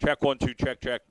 Check 1 2. Check check.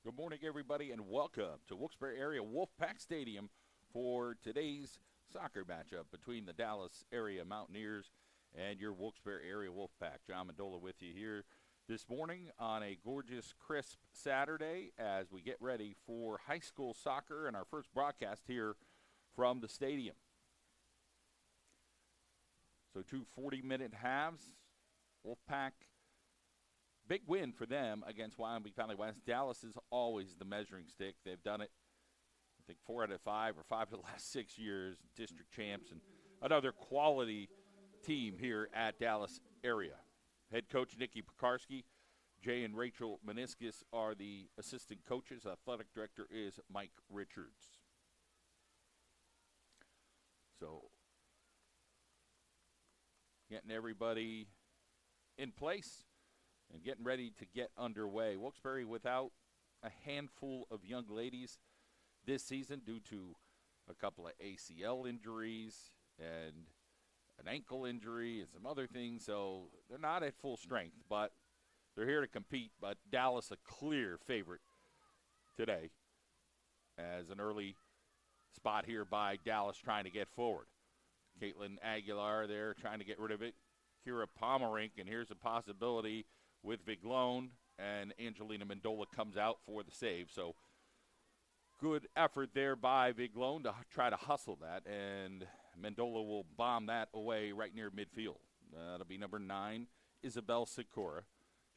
Good morning, everybody, and welcome to Wilkes-Barre area Wolfpack Stadium for today's soccer matchup between the Dallas area Mountaineers and your Wilkes-Barre area Wolfpack. John Mendola with you here this morning on a gorgeous, crisp Saturday as we get ready for high school soccer and our first broadcast here from the stadium. So 2 40-minute halves. Wolfpack, big win for them against Wyoming Valley West. Dallas is always the measuring stick. They've done it, I think, 4 out of 5 or 5 of the last 6 years, district champs, and another quality team here at Dallas area. Head coach Nikki Pekarski, Jay and Rachel Meniscus are the assistant coaches. Athletic director is Mike Richards. So getting everybody in place and getting ready to get underway. Wilkes-Barre without a handful of young ladies this season due to a couple of ACL injuries and an ankle injury and some other things. So they're not at full strength, but they're here to compete. But Dallas a clear favorite today as an early spot here by Dallas trying to get forward. Caitlin Aguilar there trying to get rid of it. Kira Pomerink, and here's a possibility with Viglone, and Angelina Mendola comes out for the save. So good effort there by Viglone to try to hustle that, and Mendola will bomb that away right near midfield. That'll be number 9, Isabel Sikora.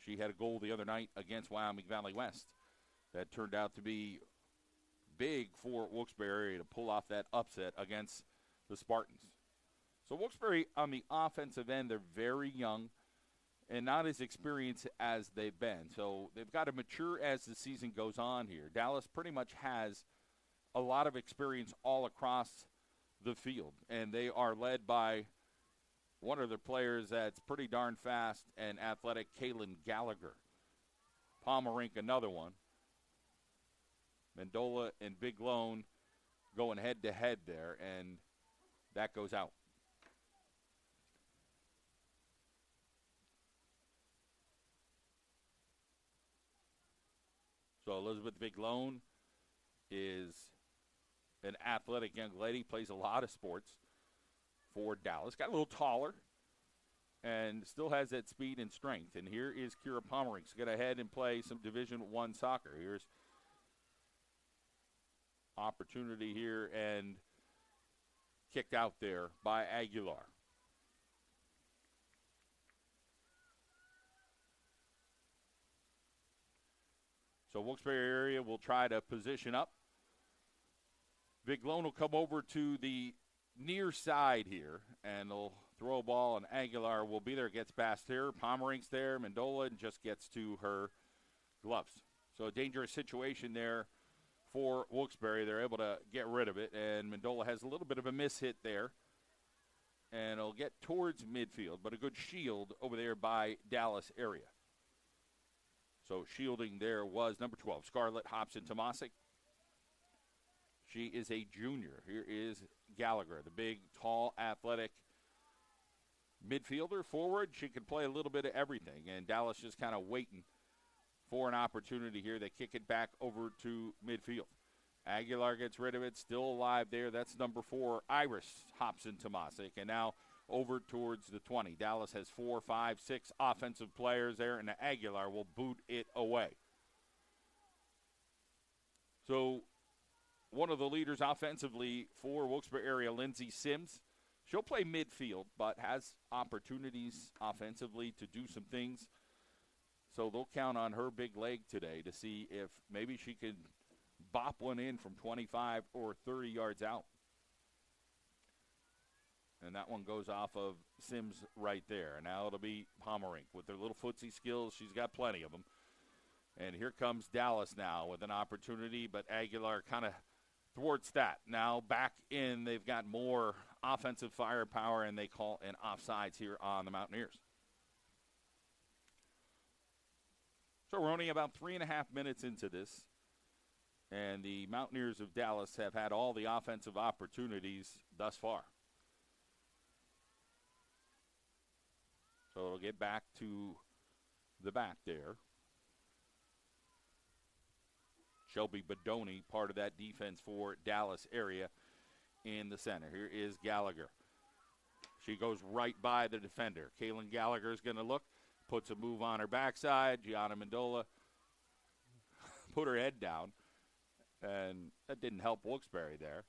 She had a goal the other night against Wyoming Valley West. That turned out to be big for Wilkes-Barre to pull off that upset against the Spartans. So Wilkes-Barre on the offensive end, they're very young and not as experienced as they've been. So they've got to mature as the season goes on here. Dallas pretty much has a lot of experience all across the field, and they are led by one of their players that's pretty darn fast and athletic, Kaylin Gallagher. Pomerink, another one. Mendola and Big Lone going head-to-head there, and that goes out. So Elizabeth Viglone is an athletic young lady, plays a lot of sports for Dallas. Got a little taller and still has that speed and strength. And here is Kira Pomerink. She's going to head and play some Division I soccer. Here's opportunity here and kicked out there by Aguilar. So Wilkes-Barre area will try to position up. Viglone will come over to the near side here, and they'll throw a ball, and Aguilar will be there, gets past here. Pomerink's there, Mendola, and just gets to her gloves. So a dangerous situation there for Wilkes-Barre. They're able to get rid of it, and Mendola has a little bit of a miss-hit there, and it'll get towards midfield, but a good shield over there by Dallas area. So shielding there was number 12, Scarlett Hobson-Tomasic. She is a junior. Here is Gallagher, the big, tall, athletic midfielder, forward. She can play a little bit of everything, and Dallas just kind of waiting for an opportunity here. They kick it back over to midfield. Aguilar gets rid of it, still alive there. That's number 4, Iris Hobson-Tomasic, and now over towards the 20. Dallas has 4, 5, 6 offensive players there, and Aguilar will boot it away. So one of the leaders offensively for Wilkes-Barre area, Lindsey Sims. She'll play midfield, but has opportunities offensively to do some things. So they'll count on her big leg today to see if maybe she can bop one in from 25 or 30 yards out. And that one goes off of Sims right there. And now it'll be Pomerink with their little footsie skills. She's got plenty of them. And here comes Dallas now with an opportunity, but Aguilar kind of thwarts that. Now back in, they've got more offensive firepower, and they call an offsides here on the Mountaineers. So we're only about 3.5 minutes into this, and the Mountaineers of Dallas have had all the offensive opportunities thus far. So it'll get back to the back there. Shelby Bedoni, part of that defense for Dallas area in the center. Here is Gallagher. She goes right by the defender. Kaylin Gallagher is going to look, puts a move on her backside. Gianna Mendola put her head down, and that didn't help Wilkes-Barre there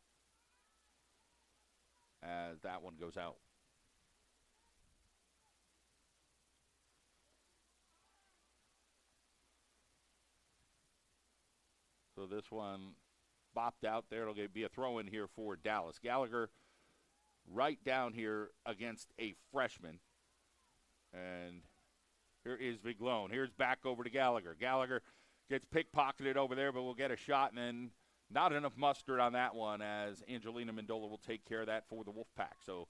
as that one goes out. So this one bopped out there. It'll be a throw-in here for Dallas. Gallagher right down here against a freshman. And here is Viglone. Here's back over to Gallagher. Gallagher gets pickpocketed over there, but will get a shot, and then not enough mustard on that one as Angelina Mendola will take care of that for the Wolfpack. So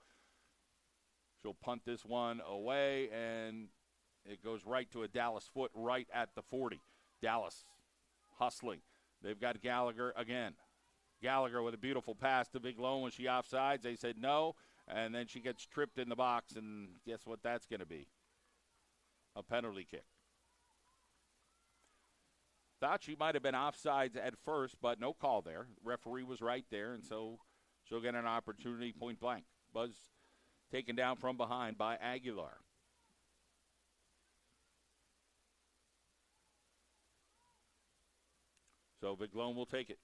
she'll punt this one away, and it goes right to a Dallas foot right at the 40. Dallas hustling. They've got Gallagher again. Gallagher with a beautiful pass to Viglone. Was she offsides? They said no, and then she gets tripped in the box, and guess what that's going to be? A penalty kick. Thought she might have been offsides at first, but no call there. Referee was right there, and so she'll get an opportunity point blank. Buzz taken down from behind by Aguilar. So Viglone will take it.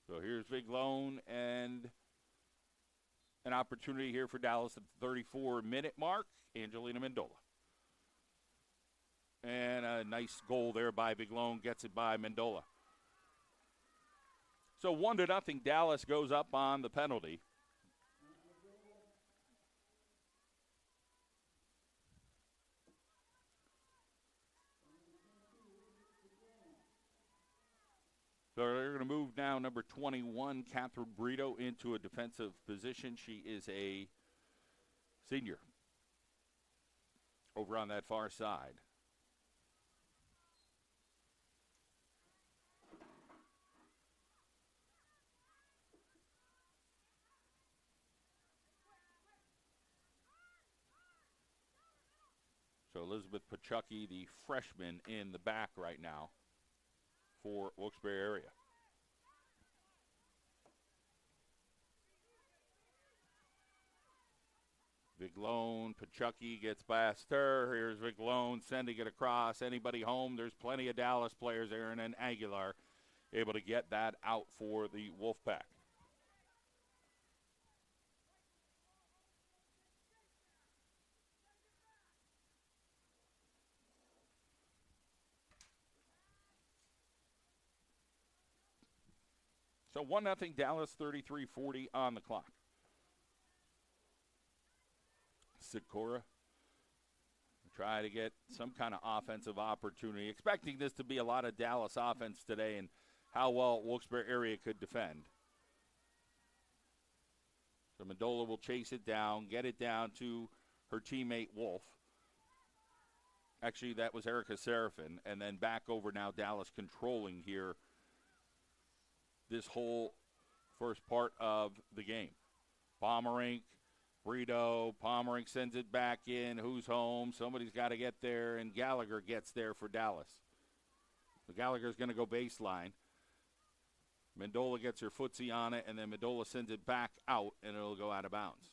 So here's Viglone, and an opportunity here for Dallas at the 34-minute mark. Angelina Mendola. And a nice goal there by Viglone, gets it by Mendola. So 1-0, Dallas goes up on the penalty. So they're going to move now number 21, Catherine Brito, into a defensive position. She is a senior over on that far side. So Elizabeth Pachucky, the freshman, in the back right now for Wilkes-Barre area. Viglone, Pachucky gets past her. Here's Viglone sending it across. Anybody home? There's plenty of Dallas players there, and then Aguilar able to get that out for the Wolfpack. So 1-0 Dallas, 33-40 on the clock. Sikora try to get some kind of offensive opportunity, expecting this to be a lot of Dallas offense today and how well Wilkes-Barre area could defend. So Mendola will chase it down, get it down to her teammate Wolf. Actually, that was Erica Serafin, and then back over now Dallas controlling here this whole first part of the game. Pomerink, Brito, Pomerink sends it back in. Who's home? Somebody's got to get there, and Gallagher gets there for Dallas. So Gallagher's going to go baseline. Mendola gets her footsie on it, and then Mendola sends it back out, and it'll go out of bounds.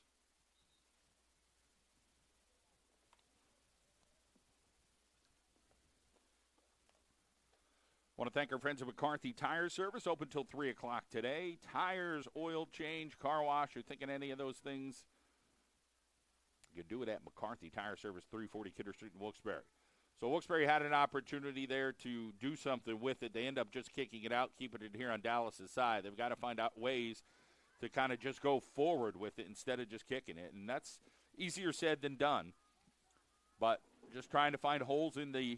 Want to thank our friends at McCarthy Tire Service, open till 3 o'clock today. Tires, oil change, car wash, you're thinking any of those things, you can do it at McCarthy Tire Service, 340 Kidder Street in Wilkes-Barre. So Wilkes-Barre had an opportunity there to do something with it. They end up just kicking it out, keeping it here on Dallas's side. They've got to find out ways to kind of just go forward with it instead of just kicking it. And that's easier said than done. But just trying to find holes in the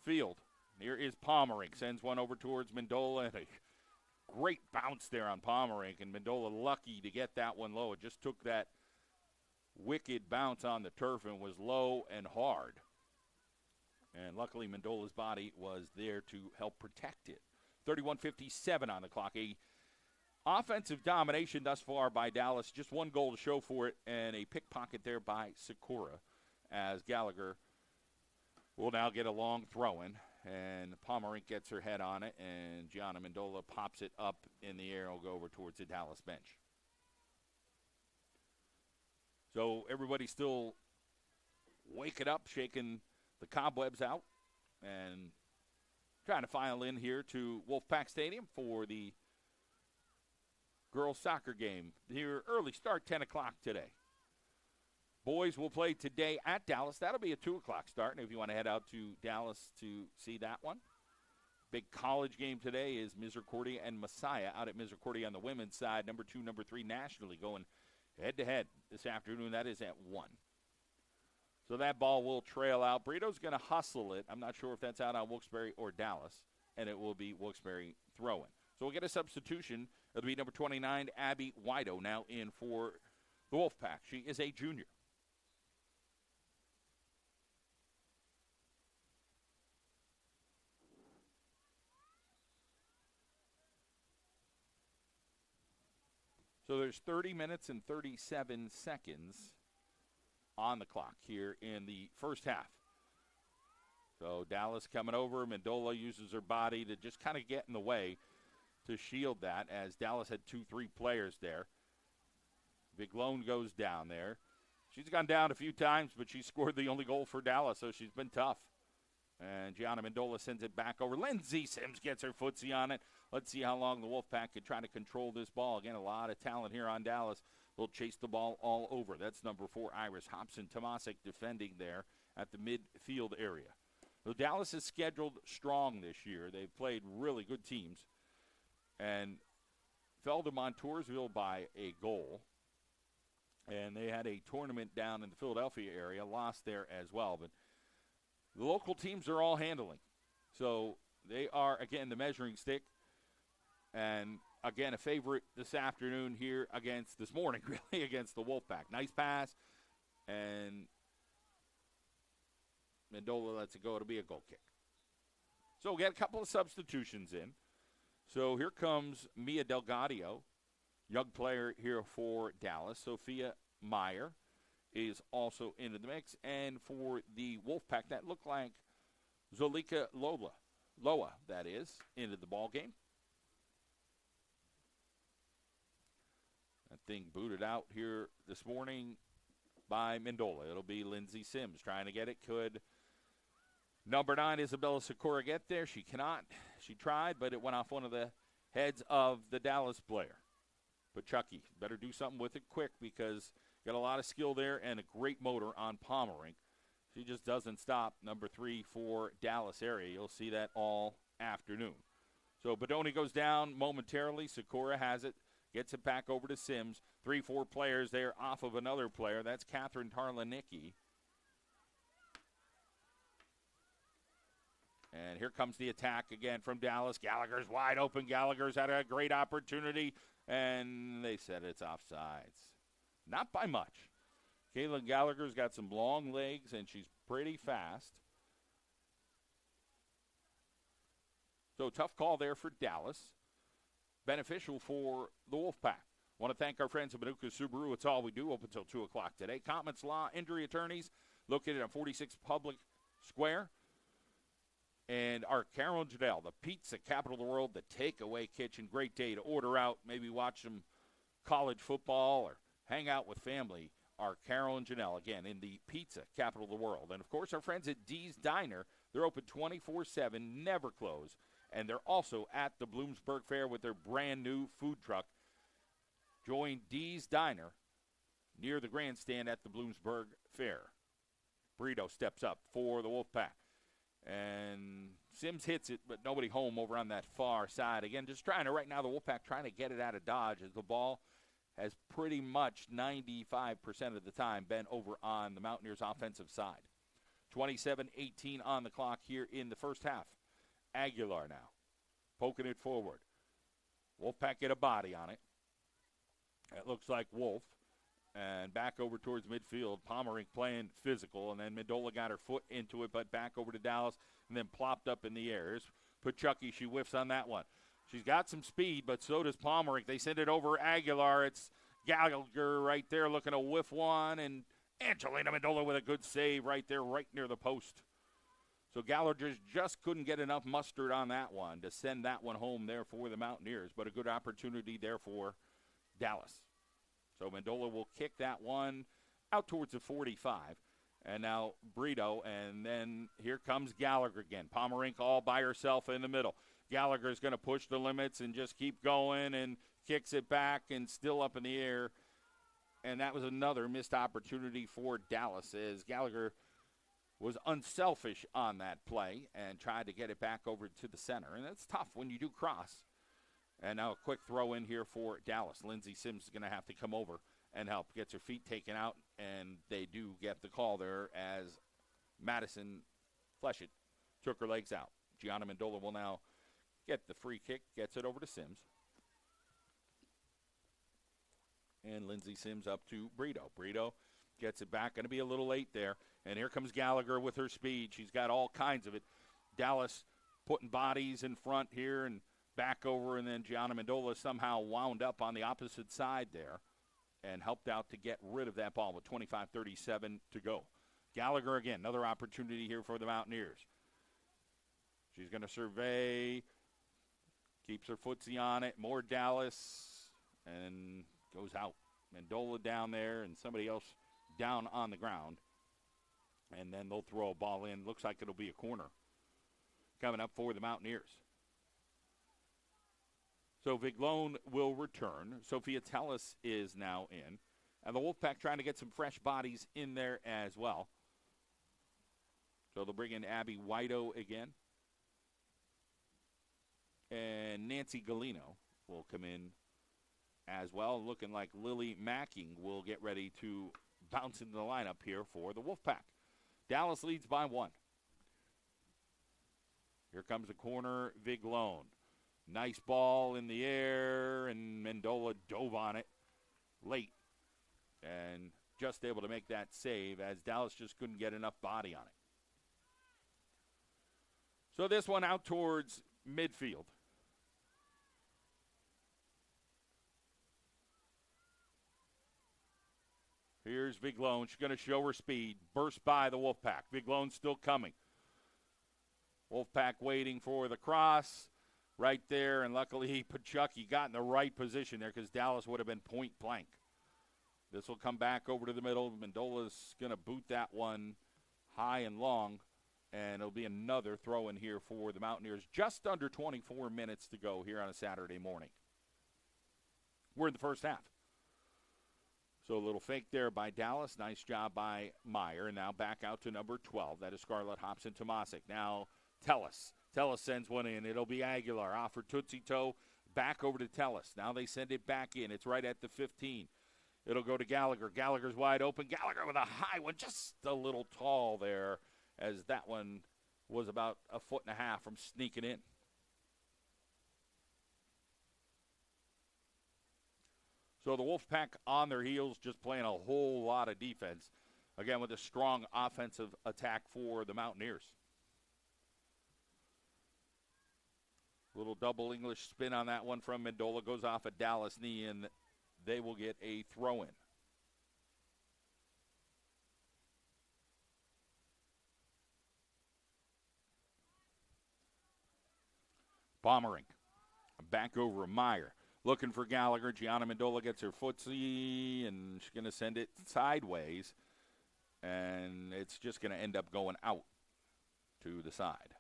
field. Here is Pomerink, sends one over towards Mendola, and a great bounce there on Pomerink, and Mendola lucky to get that one low. It just took that wicked bounce on the turf and was low and hard. And luckily Mendola's body was there to help protect it. 31:57 on the clock. A Offensive domination thus far by Dallas. Just one goal to show for it, and a pickpocket there by Sakura as Gallagher will now get a long throw-in. And Pomerink gets her head on it, and Gianna Mendola pops it up in the air and will go over towards the Dallas bench. So everybody's still waking up, shaking the cobwebs out, and trying to file in here to Wolfpack Stadium for the girls soccer game. Here, early start, 10 o'clock today. Boys will play today at Dallas. That'll be a 2 o'clock start, and if you want to head out to Dallas to see that one. Big college game today is Misericordia and Messiah out at Misericordia on the women's side. Number 2, number 3 nationally going head-to-head this afternoon. That is at 1. So that ball will trail out. Brito's going to hustle it. I'm not sure if that's out on Wilkes-Barre or Dallas, and it will be Wilkes-Barre throwing. So we'll get a substitution. It'll be number 29, Abby Wido, now in for the Wolfpack. She is a junior. So there's 30 minutes and 37 seconds on the clock here in the first half. So Dallas coming over. Mendola uses her body to just kind of get in the way to shield that, as Dallas had 2-3 players there. Viglone goes down there. She's gone down a few times, but she scored the only goal for Dallas, so she's been tough. And Gianna Mendola sends it back over. Lindsey Sims gets her footsie on it. Let's see how long the Wolfpack can try to control this ball. Again, a lot of talent here on Dallas. They'll chase the ball all over. That's number 4, Iris Hobson-Tomasic, defending there at the midfield area. So Dallas is scheduled strong this year. They've played really good teams and fell to Montoursville by a goal. And they had a tournament down in the Philadelphia area, lost there as well. But the local teams are all handling. So they are, again, the measuring stick. And, again, a favorite this afternoon here this morning, really, against the Wolfpack. Nice pass, and Mendola lets it go. It'll be a goal kick. So we got a couple of substitutions in. So here comes Mia Delgadio, young player here for Dallas. Sophia Meyer is also into the mix. And for the Wolfpack, that looked like Zolika Loa, that is, into the ball game. That thing booted out here this morning by Mendola. It'll be Lindsey Sims trying to get it. Could number 9, Isabella Sakura, get there? She cannot. She tried, but it went off one of the heads of the Dallas player. But Chucky better do something with it quick, because got a lot of skill there and a great motor on Pomerink. She just doesn't stop. Number 3 for Dallas area. You'll see that all afternoon. So Bodoni goes down momentarily. Sakura has it. Gets it back over to Sims. 3-4 players there off of another player. That's Catherine Tarlanicki. And here comes the attack again from Dallas. Gallagher's wide open. Gallagher's had a great opportunity, and they said it's offsides. Not by much. Caitlin Gallagher's got some long legs, and she's pretty fast. So tough call there for Dallas. Beneficial for the Wolfpack. Want to thank our friends at Manuka Subaru. It's all we do, open until 2 o'clock today. Commons Law Injury Attorneys, located on 46 Public Square. And our Carol Janelle, the pizza capital of the world, the takeaway kitchen. Great day to order out, maybe watch some college football or hang out with family. Our Carol and Janelle, again, in the pizza capital of the world. And, of course, our friends at Dee's Diner. They're open 24/7, never close. And they're also at the Bloomsburg Fair with their brand-new food truck. Join Dee's Diner near the grandstand at the Bloomsburg Fair. Burrito steps up for the Wolfpack. And Sims hits it, but nobody home over on that far side. Again, just trying to, right now, the Wolfpack trying to get it out of Dodge, as the ball has pretty much 95% of the time been over on the Mountaineers' offensive side. 27-18 on the clock here in the first half. Aguilar now poking it forward. Wolfpack get a body on it. It looks like Wolf. And back over towards midfield. Pomerink playing physical, and then Mendola got her foot into it, but back over to Dallas, and then plopped up in the air. Here's Pachucky. She whiffs on that one. She's got some speed, but so does Palmerick. They send it over Aguilar. It's Gallagher right there looking to whiff one, and Angelina Mendola with a good save right there, right near the post. So Gallagher just couldn't get enough mustard on that one to send that one home there for the Mountaineers, but a good opportunity there for Dallas. So Mendola will kick that one out towards the 45. And now Brito, and then here comes Gallagher again. Palmerink all by herself in the middle. Gallagher's going to push the limits and just keep going and kicks it back and still up in the air. And that was another missed opportunity for Dallas as Gallagher was unselfish on that play and tried to get it back over to the center. And that's tough when you do cross. And now a quick throw in here for Dallas. Lindsey Sims is going to have to come over and help. Gets her feet taken out, and they do get the call there as Madison Fleshett took her legs out. Gianna Mendola will now get the free kick, gets it over to Sims. And Lindsey Sims up to Brito. Brito gets it back. Going to be a little late there. And here comes Gallagher with her speed. She's got all kinds of it. Dallas putting bodies in front here and back over, and then Gianna Mendola somehow wound up on the opposite side there and helped out to get rid of that ball with 25:37 to go. Gallagher again, another opportunity here for the Mountaineers. She's going to survey, keeps her footsie on it. More Dallas, and goes out. Mendola down there, and somebody else down on the ground. And then they'll throw a ball in. Looks like it'll be a corner coming up for the Mountaineers. So Viglone will return. Sophia Tellis is now in. And the Wolfpack trying to get some fresh bodies in there as well. So they'll bring in Abby Whiteau again. And Nancy Galino will come in as well. Looking like Lily Macking will get ready to bounce into the lineup here for the Wolfpack. Dallas leads by 1. Here comes the corner, Viglone. Nice ball in the air, and Mendola dove on it late and just able to make that save as Dallas just couldn't get enough body on it. So this one out towards midfield. Here's Viglone. She's going to show her speed. Burst by the Wolfpack. Viglone's still coming. Wolfpack waiting for the cross right there, and luckily Pachucky got in the right position there because Dallas would have been point blank. This will come back over to the middle. Mendola's going to boot that one high and long, and it'll be another throw in here for the Mountaineers. Just under 24 minutes to go here on a Saturday morning. We're in the first half. So a little fake there by Dallas. Nice job by Meyer. And now back out to number 12. That is Scarlett Hobson-Tomasic. Now Tellis. Tellis sends one in. It'll be Aguilar off for Tootsie Toe. Back over to Tellis. Now they send it back in. It's right at the 15. It'll go to Gallagher. Gallagher's wide open. Gallagher with a high one. Just a little tall there as that one was about 1.5 feet from sneaking in. So the Wolfpack on their heels, just playing a whole lot of defense. Again, with a strong offensive attack for the Mountaineers. Little double English spin on that one from Mendola. Goes off a Dallas knee, and they will get a throw-in. Bommering. Back over Meyer. Looking for Gallagher. Gianna Mendola gets her footsie, and she's going to send it sideways. And it's just going to end up going out to the side.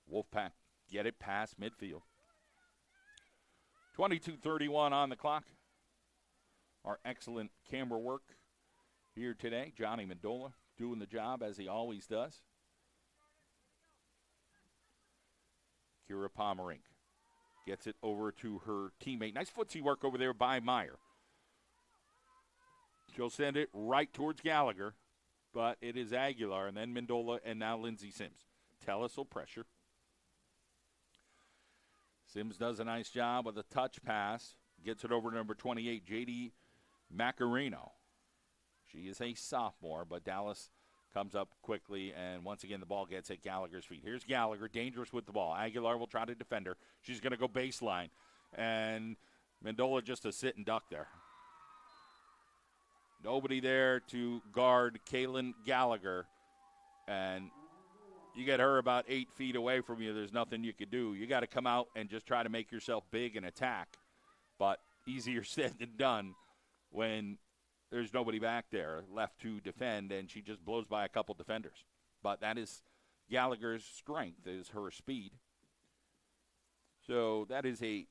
Wolfpack get it past midfield. 22:31 on the clock. Our excellent camera work here today. Johnny Mendola doing the job as he always does. Kira Pomerink gets it over to her teammate. Nice footsie work over there by Meyer. She'll send it right towards Gallagher, but it is Aguilar, and then Mendola, and now Lindsey Sims. Tellis will pressure. Sims does a nice job with a touch pass. Gets it over to number 28, J.D. Macarino. She is a sophomore, but Dallas comes up quickly, and once again the ball gets at Gallagher's feet. Here's Gallagher, dangerous with the ball. Aguilar will try to defend her. She's going to go baseline, and Mendola just a sit and duck there. Nobody there to guard Kaylin Gallagher, and you get her about 8 feet away from you, there's nothing you could do. You got to come out and just try to make yourself big and attack, but easier said than done when there's nobody back there left to defend, and she just blows by a couple defenders. But that is Gallagher's strength, is her speed. So that is a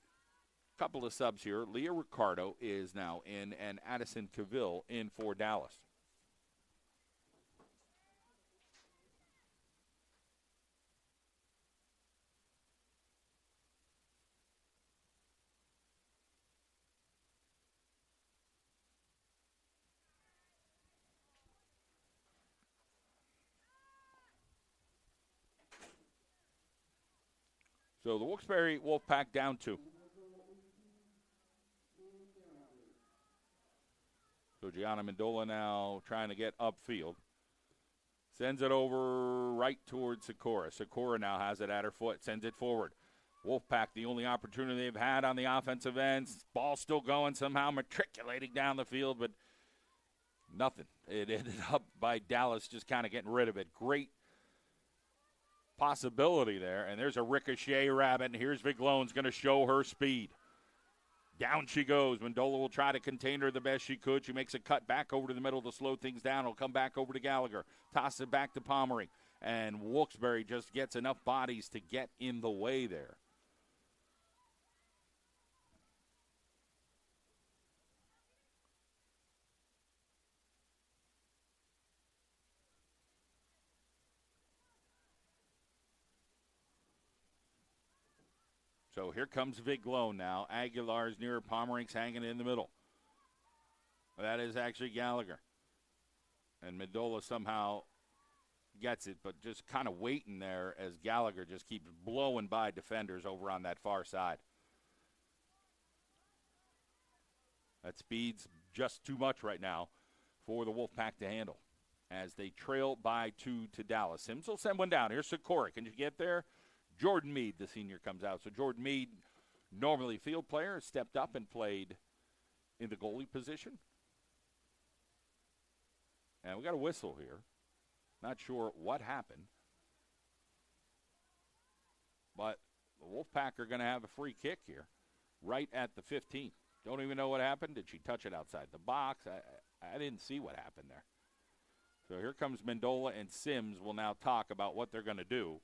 couple of subs here. Leah Ricardo is now in, and Addison Cavill in for Dallas. So the Wilkes-Barre Wolfpack down 2. So Gianna Mendola now trying to get upfield. Sends it over right towards Sikora. Sikora now has it at her foot, sends it forward. Wolfpack, the only opportunity they've had on the offensive end. Ball still going, somehow matriculating down the field, but nothing. It ended up by Dallas just kind of getting rid of it. Great possibility there, and there's a ricochet rabbit, and here's Viglone's going to show her speed. Down she goes. Mendola will try to contain her the best she could. She makes a cut back over to the middle to slow things down. It'll come back over to Gallagher. Toss it back to Pomeroy, and Wilkes-Barre just gets enough bodies to get in the way there. So here comes Viglone now. Aguilar's near her. Pomerink's hanging in the middle. That is actually Gallagher. And Mendola somehow gets it, but just kind of waiting there as Gallagher just keeps blowing by defenders over on that far side. That speed's just too much right now for the Wolfpack to handle as they trail by 2 to Dallas. Sims will send one down. Here's Sikora. Can you get there? Jordan Meade, the senior, comes out. So Jordan Meade, normally field player, has stepped up and played in the goalie position. And we got a whistle here. Not sure what happened. But the Wolfpack are going to have a free kick here right at the 15. Don't even know what happened. Did she touch it outside the box? I didn't see what happened there. So here comes Mendola, and Sims will now talk about what they're going to do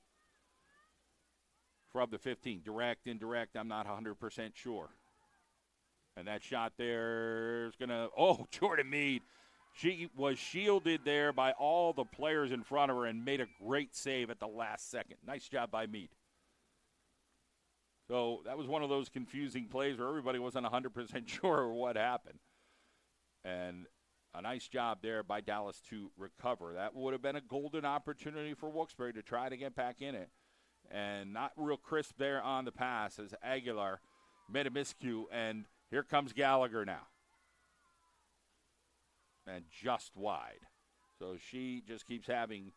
from the 15. Direct, indirect, I'm not 100% sure. And that shot there is going to, Jordan Meade. She was shielded there by all the players in front of her and made a great save at the last second. Nice job by Meade. So that was one of those confusing plays where everybody wasn't 100% sure what happened. And a nice job there by Dallas to recover. That would have been a golden opportunity for Wilkes-Barre to try to get back in it. And not real crisp there on the pass as Aguilar made a miscue. And here comes Gallagher now. And just wide. So she just keeps having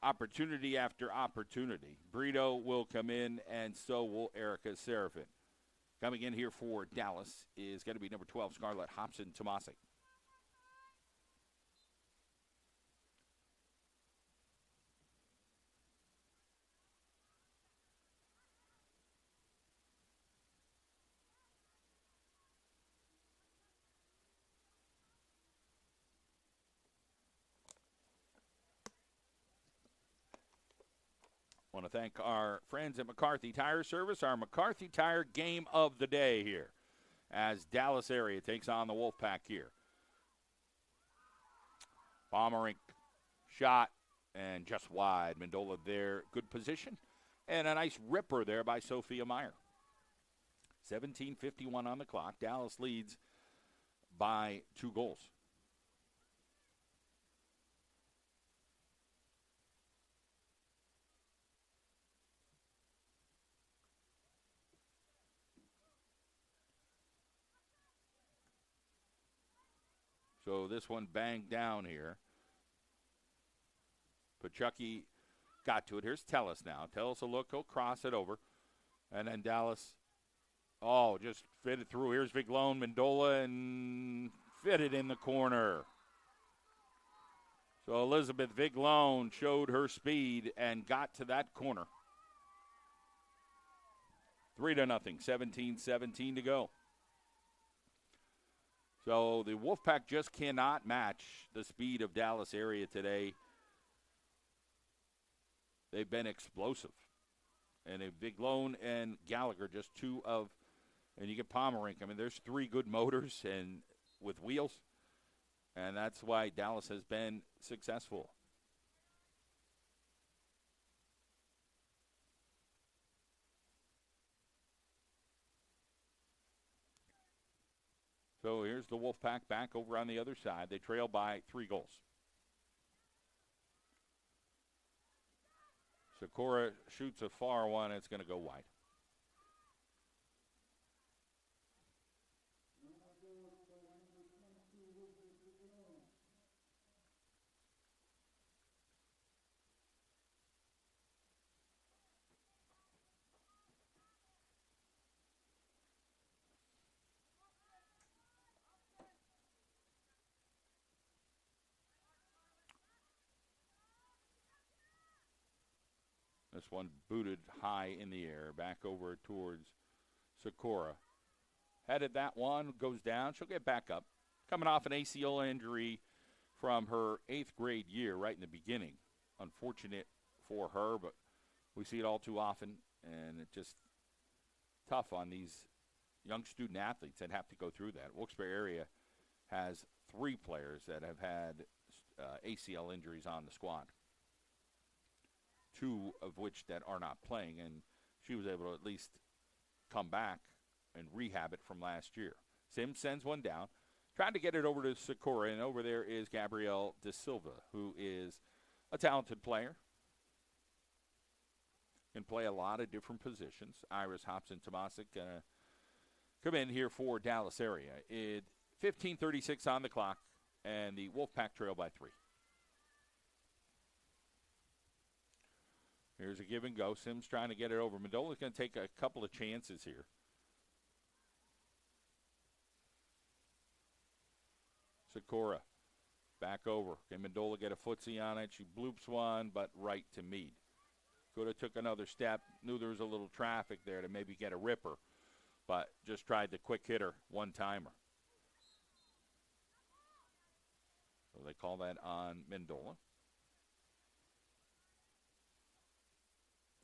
opportunity after opportunity. Brito will come in, and so will Erica Serafin. Coming in here for Dallas is going to be number 12, Scarlett Hobson-Tomasic. I want to thank our friends at McCarthy Tire Service, our McCarthy Tire game of the day here as Dallas area takes on the Wolfpack here. Pomerink shot and just wide. Mendola there, good position. And a nice ripper there by Sophia Meyer. 17:51 on the clock. Dallas leads by 2 goals. So this one banged down here. Pachucky got to it. Here's Tellis now. Tellis a look. He'll cross it over. And then Dallas, just fit it through. Here's Viglone, Mendola, and fit it in the corner. So Elizabeth Viglone showed her speed and got to that corner. 3-0, 17-17 to go. So the Wolfpack just cannot match the speed of Dallas area today. They've been explosive. And Viglone and Gallagher, just two of, and you get Pomerink. I mean, there's three good motors and with wheels, and that's why Dallas has been successful. So here's the Wolfpack back over on the other side. They trail by 3 goals. Sikora shoots a far one. It's going to go wide. This one booted high in the air, back over towards Sikora. Headed that one, goes down. She'll get back up. Coming off an ACL injury from her 8th grade year right in the beginning. Unfortunate for her, but we see it all too often, and it's just tough on these young student athletes that have to go through that. Wilkes-Barre area has 3 players that have had ACL injuries on the squad. 2 of which that are not playing, and she was able to at least come back and rehab it from last year. Sims sends one down, trying to get it over to Sikora, and over there is Gabrielle De Silva, who is a talented player. Can play a lot of different positions. Iris Hobson-Tomasic going to come in here for Dallas area. 15:36 on the clock, and the Wolfpack trail by 3. Here's a give and go. Sims trying to get it over. Mendola's going to take a couple of chances here. Sikora back over. Can Mendola get a footsie on it? She bloops one, but right to Meade. Could have took another step. Knew there was a little traffic there to maybe get a ripper, but just tried the quick hitter one-timer. So they call that on Mendola.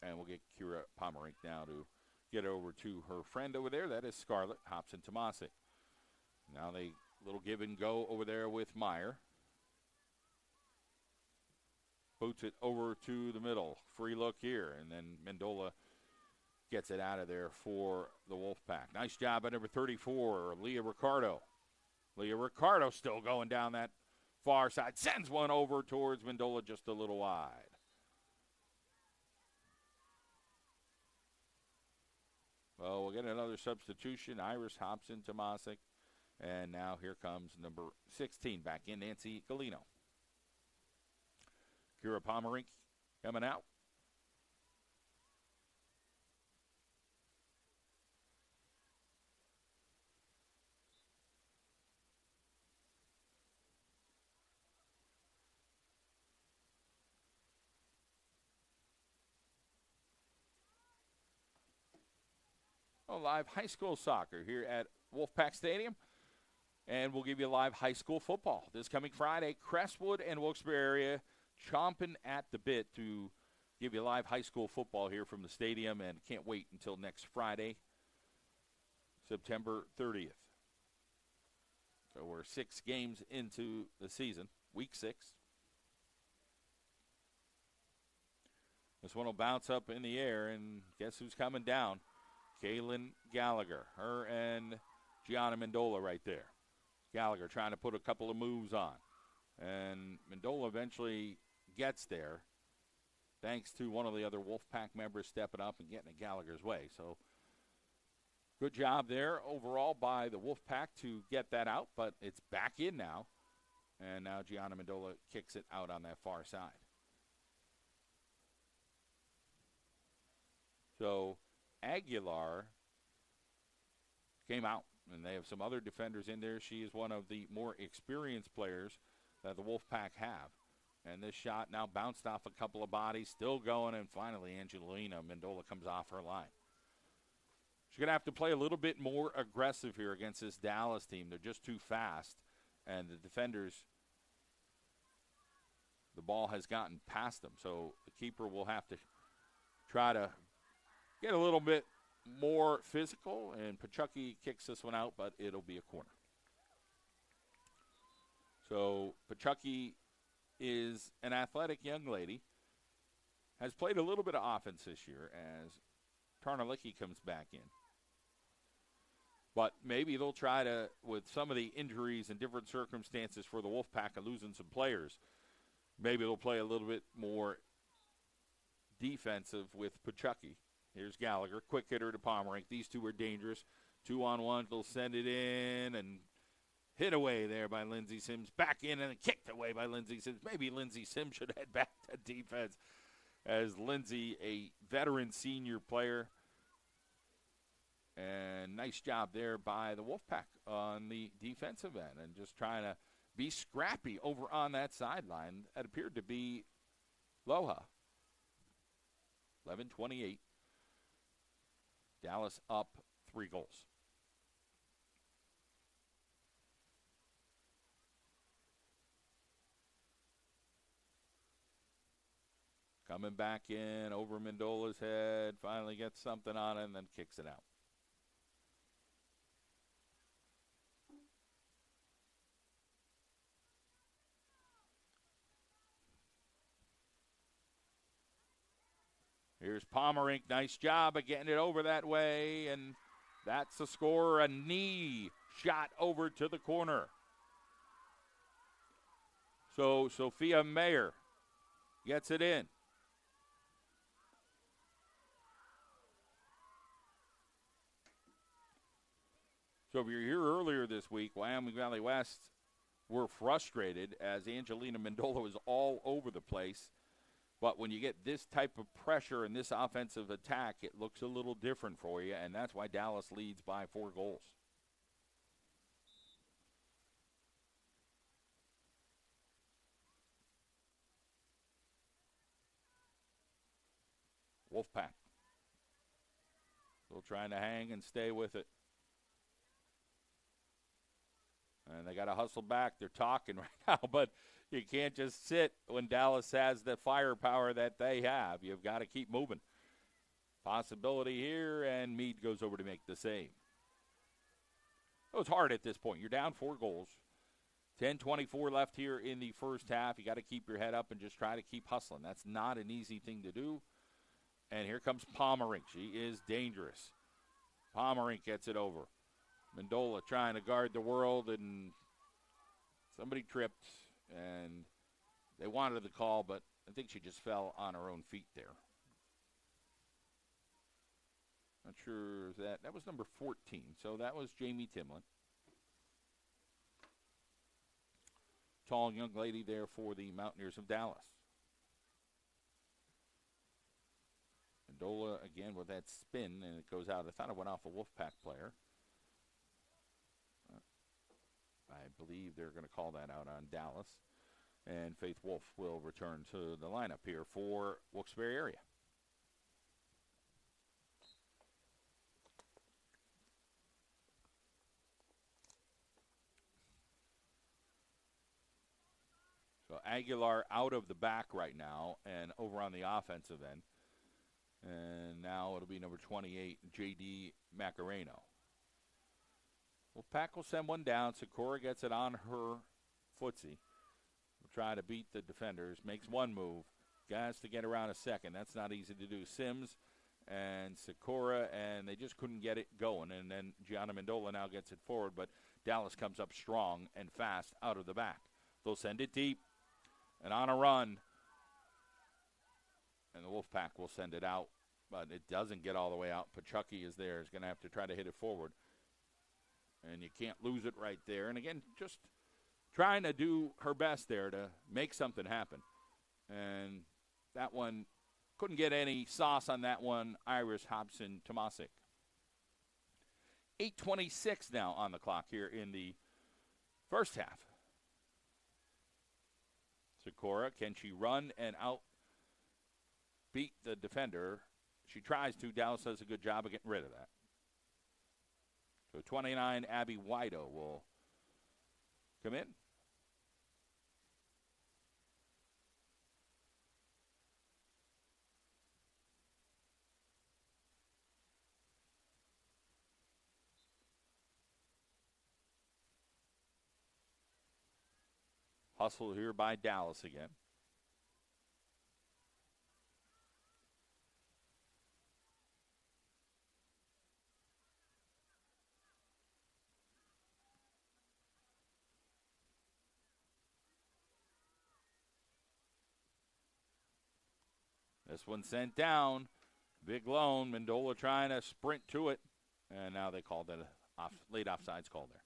And we'll get Kira Pomerink now to get over to her friend over there. That is Scarlett Hobson-Tomasic. Now they little give and go over there with Meyer. Boots it over to the middle. Free look here. And then Mendola gets it out of there for the Wolfpack. Nice job at number 34, Leah Ricardo. Leah Ricardo still going down that far side. Sends one over towards Mendola just a little wide. Well, we'll get another substitution. Iris Hobson-Tomasic. And now here comes number 16 back in, Nancy Galino. Kira Pomerink coming out. Live high school soccer here at Wolfpack Stadium. And we'll give you live high school football this coming Friday. Crestwood and Wilkes-Barre area chomping at the bit to give you live high school football here from the stadium, and can't wait until next Friday, September 30th. So we're 6 games into the season, week 6. This one will bounce up in the air, and guess who's coming down? Kaylin Gallagher, her and Gianna Mendola right there. Gallagher trying to put a couple of moves on. And Mendola eventually gets there thanks to one of the other Wolfpack members stepping up and getting it Gallagher's way. So good job there overall by the Wolfpack to get that out, but it's back in now. And now Gianna Mendola kicks it out on that far side. So Aguilar came out, and they have some other defenders in there. She is one of the more experienced players that the Wolfpack have. And this shot now bounced off a couple of bodies, still going, and finally Angelina Mendola comes off her line. She's going to have to play a little bit more aggressive here against this Dallas team. They're just too fast, and the defenders, the ball has gotten past them. So the keeper will have to try to get a little bit more physical, and Pachucky kicks this one out, but it'll be a corner. So Pachucky is an athletic young lady, has played a little bit of offense this year as Tarnalicki comes back in. But maybe they'll try to, with some of the injuries and different circumstances for the Wolfpack and losing some players, maybe they'll play a little bit more defensive with Pachucky. Here's Gallagher, quick hitter to Pomerink. These two are dangerous. 2-on-1, they'll send it in and hit away there by Lindsey Sims. Back in and then kicked away by Lindsey Sims. Maybe Lindsey Sims should head back to defense as Lindsey, a veteran senior player. And nice job there by the Wolfpack on the defensive end and just trying to be scrappy over on that sideline. That appeared to be Loha. 11-28. Dallas up 3 goals. Coming back in over Mendola's head, finally gets something on it and then kicks it out. Here's Pomerink. Nice job of getting it over that way, and that's the score. A knee shot over to the corner. So Sophia Mayer gets it in. So if you're here earlier this week, Wyoming Valley West were frustrated as Angelina Mendola was all over the place. But when you get this type of pressure and this offensive attack, it looks a little different for you, and that's why Dallas leads by 4 goals. Wolfpack still trying to hang and stay with it. And they got to hustle back. They're talking right now, but you can't just sit when Dallas has the firepower that they have. You've got to keep moving. Possibility here, and Meade goes over to make the save. It was hard at this point. You're down 4 goals. 10:24 left here in the first half. You got to keep your head up and just try to keep hustling. That's not an easy thing to do. And here comes Pomerink. She is dangerous. Pomerink gets it over. Mendola trying to guard the world, and somebody tripped, and they wanted the call, but I think she just fell on her own feet there. Not sure if that was number 14, so that was Jamie Timlin. Tall young lady there for the Mountaineers of Dallas. Mendola again with that spin, and it goes out. I thought it went off a Wolfpack player. I believe they're going to call that out on Dallas. And Faith Wolf will return to the lineup here for Wilkes-Barre area. So Aguilar out of the back right now and over on the offensive end. And now it'll be number 28, J.D. Macareno. Wolfpack will send one down. Sakura gets it on her footsie. Will try to beat the defenders. Makes one move. Guys to get around a second. That's not easy to do. Sims and Sakura, and they just couldn't get it going. And then Gianna Mendola now gets it forward, but Dallas comes up strong and fast out of the back. They'll send it deep and on a run. And the Wolfpack will send it out, but it doesn't get all the way out. Pachucky is there. Is going to have to try to hit it forward. And you can't lose it right there. And, again, just trying to do her best there to make something happen. And that one couldn't get any sauce on that one, Iris Hobson-Tomasic. 8:26 now on the clock here in the first half. Sikora, can she run and out beat the defender? She tries to. Dallas does a good job of getting rid of that. So 29, Abby Wido will come in. Hustle here by Dallas again. This one sent down. Big loan. Mendola trying to sprint to it. And now they called it a late offsides call there.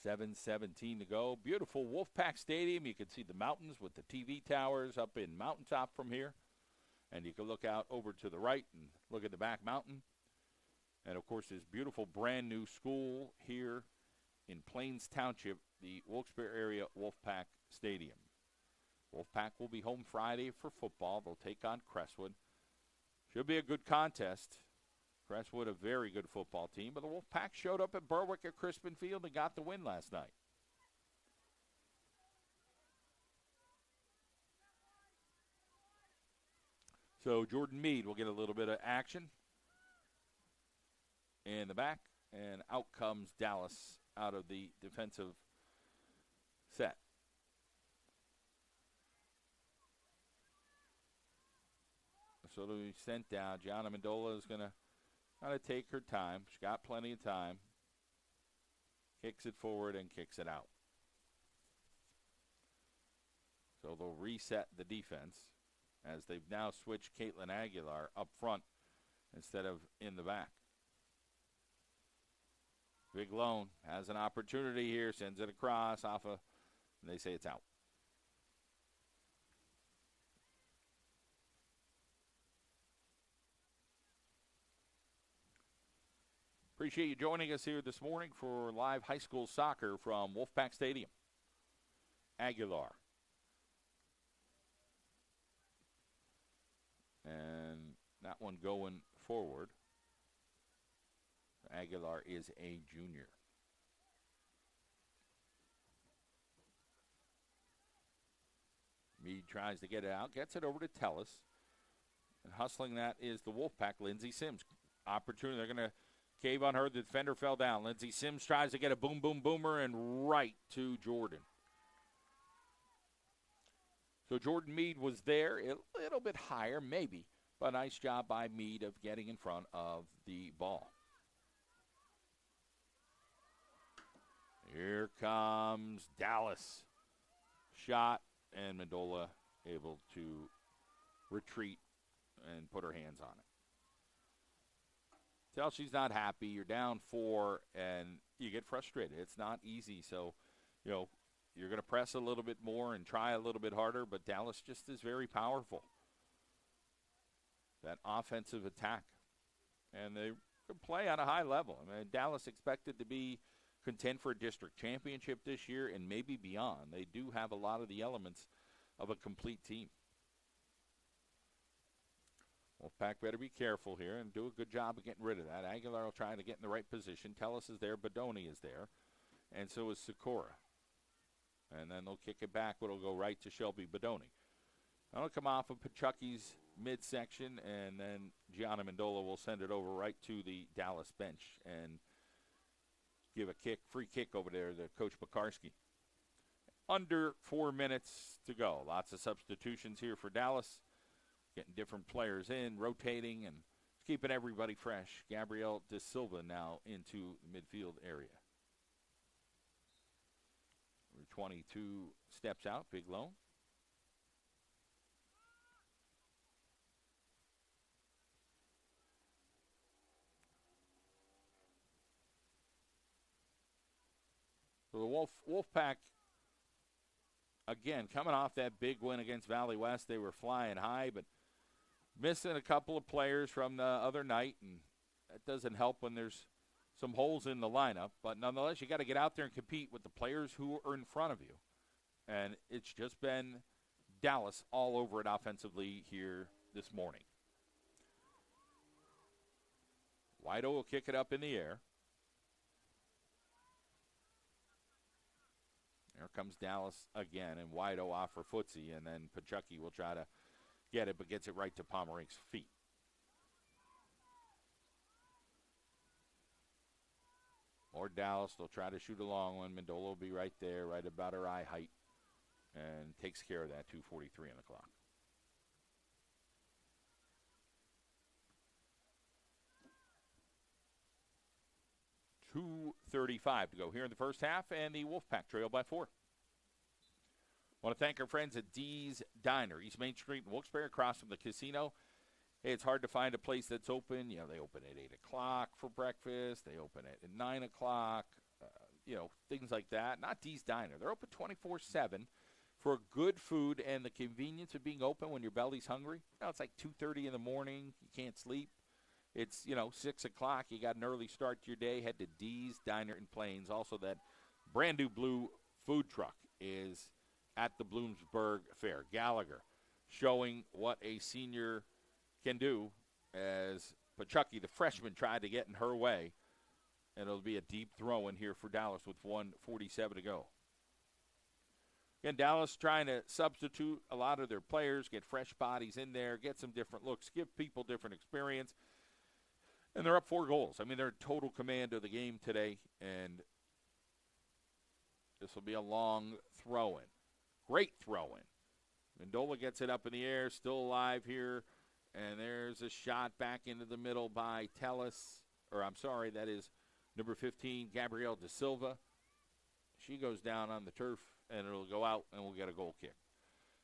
7:17 to go. Beautiful Wolfpack Stadium. You can see the mountains with the TV towers up in Mountaintop from here. And you can look out over to the right and look at the back mountain. And, of course, this beautiful brand-new school here in Plains Township, the Wilkes-Barre area Wolfpack Stadium. Wolfpack will be home Friday for football. They'll take on Crestwood. Should be a good contest. Crestwood, a very good football team, but the Wolfpack showed up at Berwick at Crispin Field and got the win last night. So Jordan Meade will get a little bit of action in the back, and out comes Dallas out of the defensive set. So we sent down. Gianna Mendola is going to kind of take her time. She's got plenty of time. Kicks it forward and kicks it out. So they'll reset the defense as they've now switched Caitlin Aguilar up front instead of in the back. Big Lone has an opportunity here, sends it across off and they say it's out. Appreciate you joining us here this morning for live high school soccer from Wolfpack Stadium. Aguilar. And that one going forward. Aguilar is a junior. Meade tries to get it out, gets it over to Tellis. And hustling that is the Wolfpack, Lindsey Sims. Opportunity, they're going to cave on her. The defender fell down. Lindsey Sims tries to get a boom, boom, boomer, and right to Jordan. So Jordan Meade was there, a little bit higher, maybe, but nice job by Meade of getting in front of the ball. Here comes Dallas. Shot, and Mendola able to retreat and put her hands on it. Tell she's not happy. You're down 4, and you get frustrated. It's not easy. So, you're going to press a little bit more and try a little bit harder, but Dallas just is very powerful. That offensive attack. And they can play on a high level. I mean, Dallas expected to be contend for a district championship this year and maybe beyond. They do have a lot of the elements of a complete team. Wolfpack better be careful here and do a good job of getting rid of that. Aguilar will try to get in the right position. Tellis is there. Bodoni is there. And so is Sikora. And then they'll kick it back. It'll go right to Shelby Bodoni. That'll come off of Pachucky's midsection, and then Gianna Mendola will send it over right to the Dallas bench and give a free kick over there to Coach Pekarski. Under 4 minutes to go. Lots of substitutions here for Dallas. Getting different players in, rotating, and keeping everybody fresh. Gabrielle De Silva now into the midfield area. Number 22 steps out, Big Lone. So the Wolfpack, again, coming off that big win against Valley West, they were flying high, but missing a couple of players from the other night, and that doesn't help when there's some holes in the lineup. But nonetheless, you got to get out there and compete with the players who are in front of you. And it's just been Dallas all over it offensively here this morning. Wido will kick it up in the air. There comes Dallas again, and Wido off for footsie, and then Pachucky will try to get it, but gets it right to Pomerink's feet. Or Dallas, they'll try to shoot a long one. Mendola will be right there, right about her eye height, and takes care of that. 2:43 on the clock. .235 to go here in the first half, and the Wolfpack trail by 4. I want to thank our friends at Dee's Diner, East Main Street in Wilkes-Barre, across from the casino. Hey, it's hard to find a place that's open. You know, they open at 8 o'clock for breakfast. They open at 9 o'clock, things like that. Not Dee's Diner. They're open 24/7 for good food and the convenience of being open when your belly's hungry. You know, it's like 2:30 in the morning. You can't sleep. It's, 6 o'clock. You got an early start to your day. Head to Dee's Diner in Plains. Also, that brand new blue food truck is at the Bloomsburg Fair. Gallagher showing what a senior can do as Pachucky, the freshman, tried to get in her way. And it'll be a deep throw in here for Dallas with 1:47 to go. Again, Dallas trying to substitute a lot of their players, get fresh bodies in there, get some different looks, give people different experience. And they're up 4 goals. I mean, they're in total command of the game today, and this will be a long throw-in. Great throw-in. Mendola gets it up in the air, still alive here, and there's a shot back into the middle by Tellis. That is number 15, Gabrielle De Silva. She goes down on the turf, and it'll go out, and we'll get a goal kick.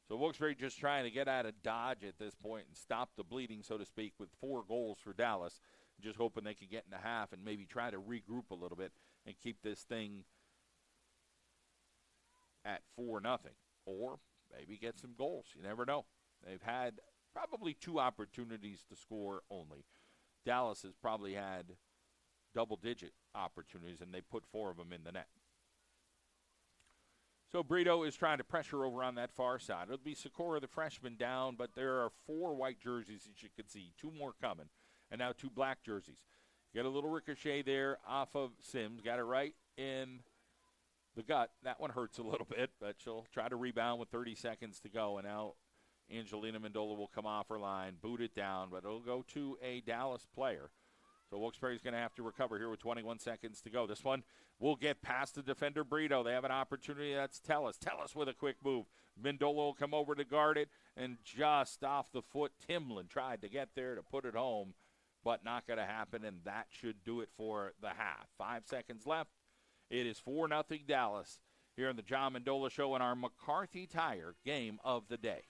So Wilkes-Barre just trying to get out of Dodge at this point and stop the bleeding, so to speak, with 4 goals for Dallas. Just hoping they can get in the half and maybe try to regroup a little bit and keep this thing at 4-0. Or maybe get some goals. You never know. They've had probably 2 opportunities to score only. Dallas has probably had double-digit opportunities, and they put 4 of them in the net. So Brito is trying to pressure over on that far side. It'll be Sikora, the freshman, down, but there are 4 white jerseys, as you can see. 2 more coming, and now 2 black jerseys. Get a little ricochet there off of Sims. Got it right in the gut. That one hurts a little bit, but she'll try to rebound with 30 seconds to go. And now Angelina Mendola will come off her line, boot it down, but it'll go to a Dallas player. So Wilkes-Barre's going to have to recover here with 21 seconds to go. This one will get past the defender, Brito. They have an opportunity. That's Tellis. Tellis with a quick move. Mendola will come over to guard it, and just off the foot, Timlin tried to get there to put it home, but not going to happen, and that should do it for the half. 5 seconds left. It is 4-0 Dallas here on the John Mendola Show in our McCarthy Tire Game of the Day.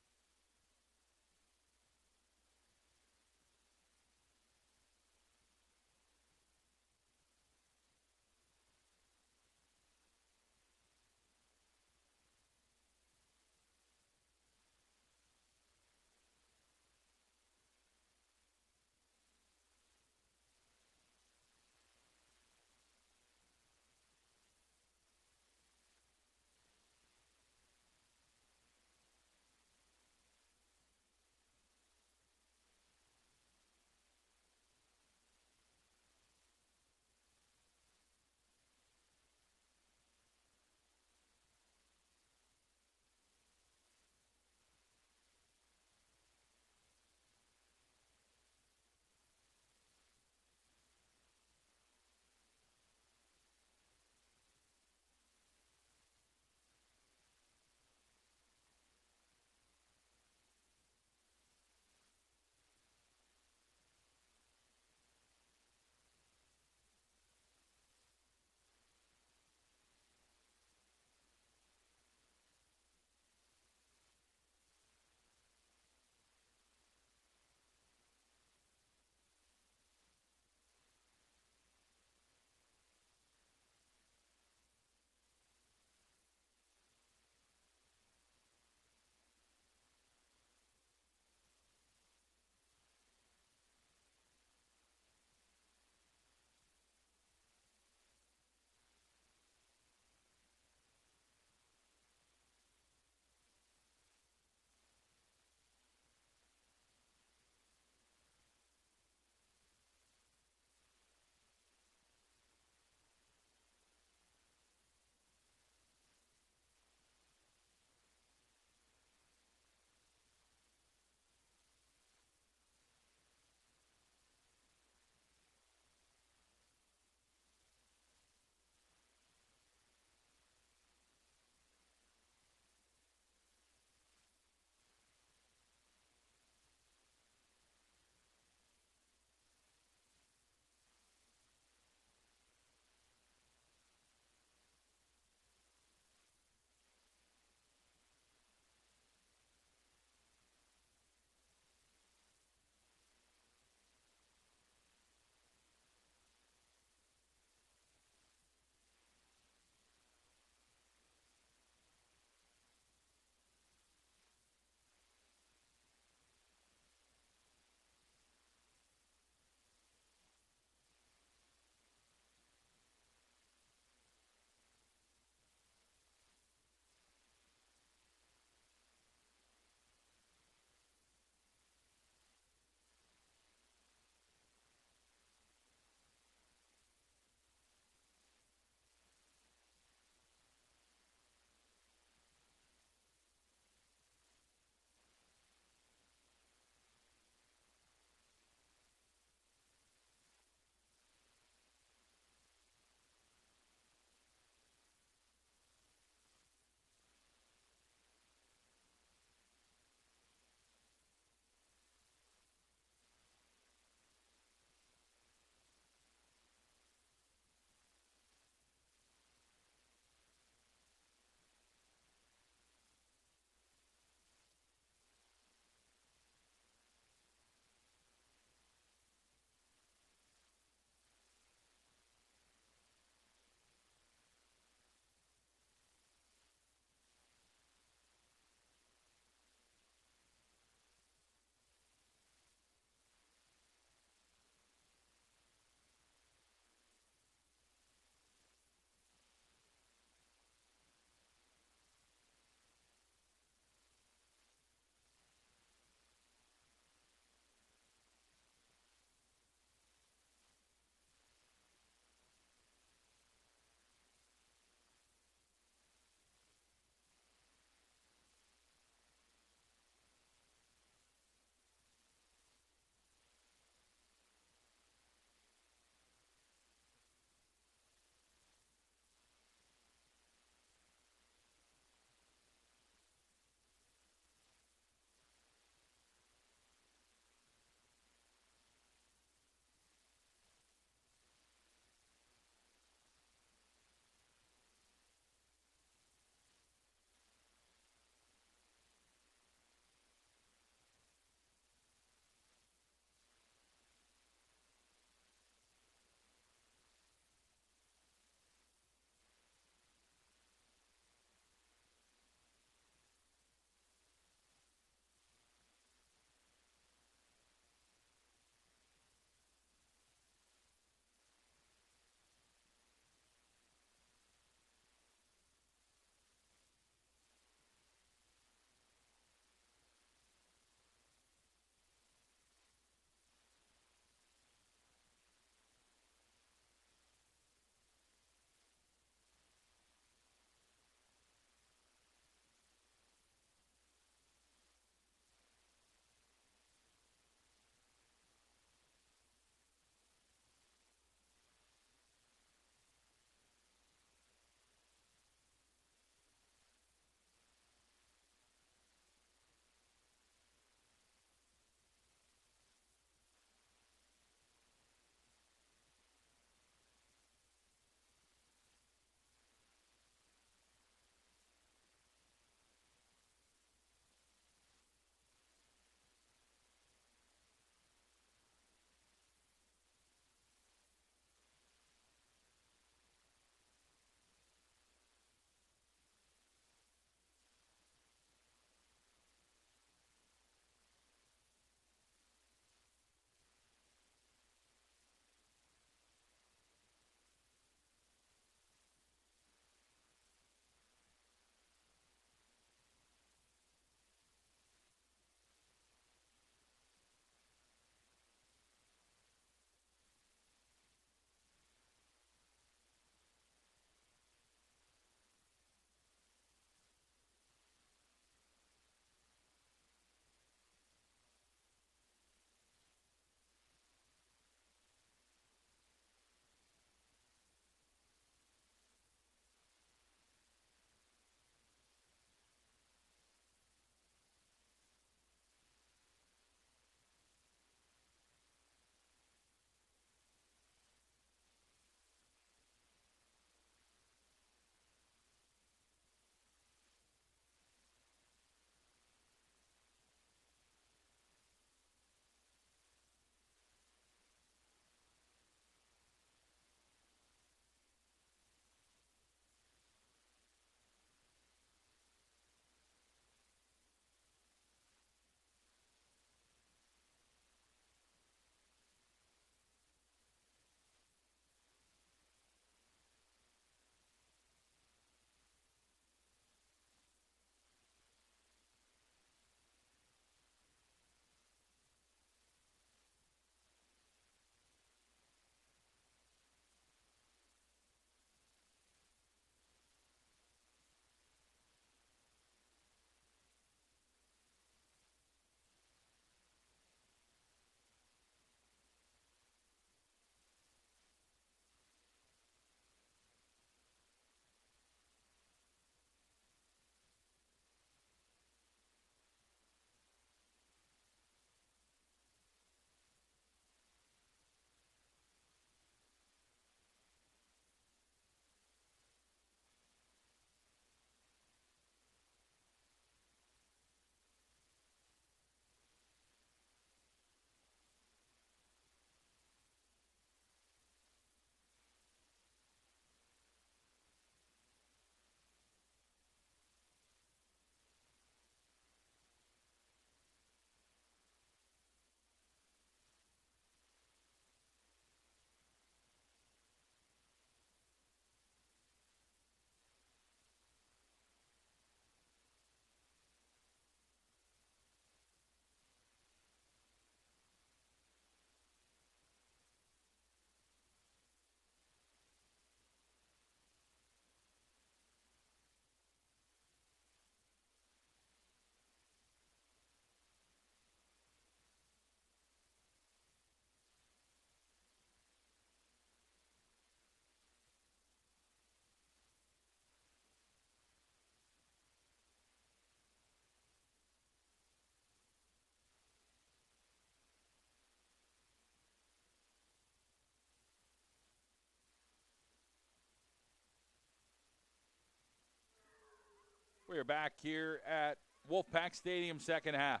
We are back here at Wolfpack Stadium, second half.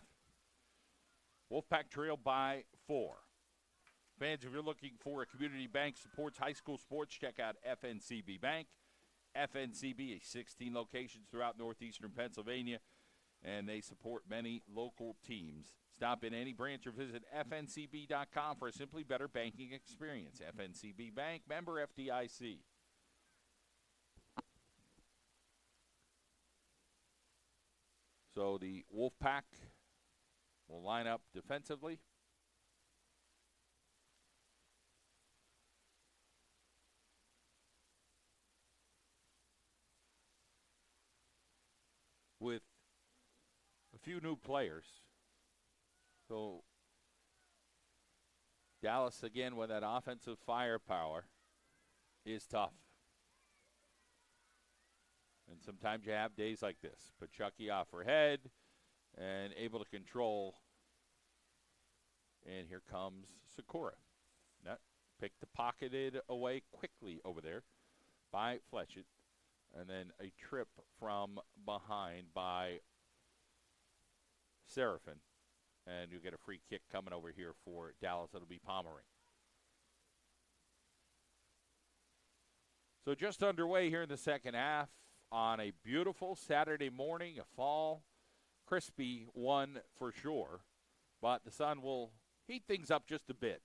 Wolfpack trailed by 4. Fans, if you're looking for a community bank supports high school sports, check out FNCB Bank. FNCB, 16 locations throughout northeastern Pennsylvania, and they support many local teams. Stop in any branch or visit fncb.com for a simply better banking experience. FNCB Bank, member FDIC. So the Wolfpack will line up defensively. With a few new players. So Dallas, again, with that offensive firepower, is tough. And sometimes you have days like this. Pachucky off her head and able to control. And here comes Sakura. That picked pocketed away quickly over there by Fletchett. And then a trip from behind by Seraphin. And you get a free kick coming over here for Dallas. It'll be Pomerant. So just underway here in the second half on a beautiful Saturday morning, a fall, crispy one for sure. But the sun will heat things up just a bit.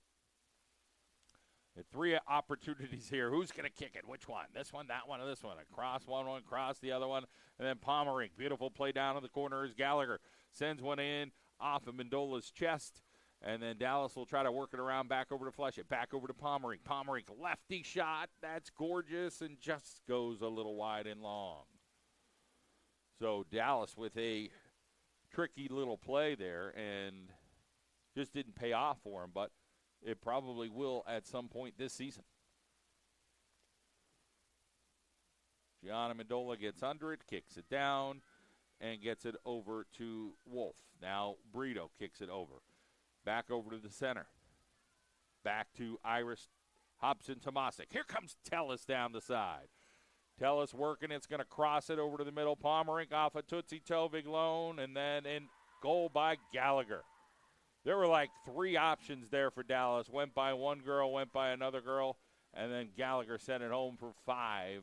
3 opportunities here. Who's going to kick it? Which one? This one, that one, or this one? Across one, cross the other one. And then Pomerant. Beautiful play down in the corner as Gallagher sends one in off of Mendola's chest. And then Dallas will try to work it around back over to Fletchett. Back over to Pomerant. Pomerant, lefty shot. That's gorgeous and just goes a little wide and long. So Dallas with a tricky little play there and just didn't pay off for him. But it probably will at some point this season. Gianna Mendola gets under it, kicks it down, and gets it over to Wolf. Now Brito kicks it over. Back over to the center. Back to Iris Hobson-Tomasic. Here comes Tellis down the side. Tellis working. It's going to cross it over to the middle. Pomerant off a Tootsie Toe Viglone, and then in goal by Gallagher. There were like 3 options there for Dallas. Went by one girl, went by another girl, and then Gallagher sent it home for 5-0.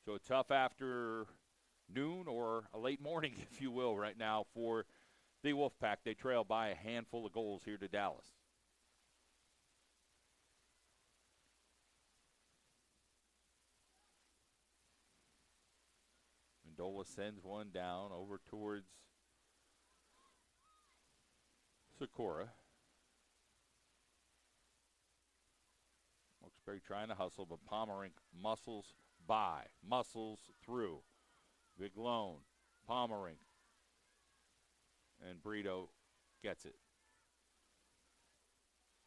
So a tough afternoon or a late morning, if you will, right now for the Wolfpack. They trail by a handful of goals here to Dallas. Mendola sends one down over towards Sakura. Wilkes-Barre trying to hustle, but Pomerant muscles by, muscles through. Viglone, Pomerant, and Brito gets it.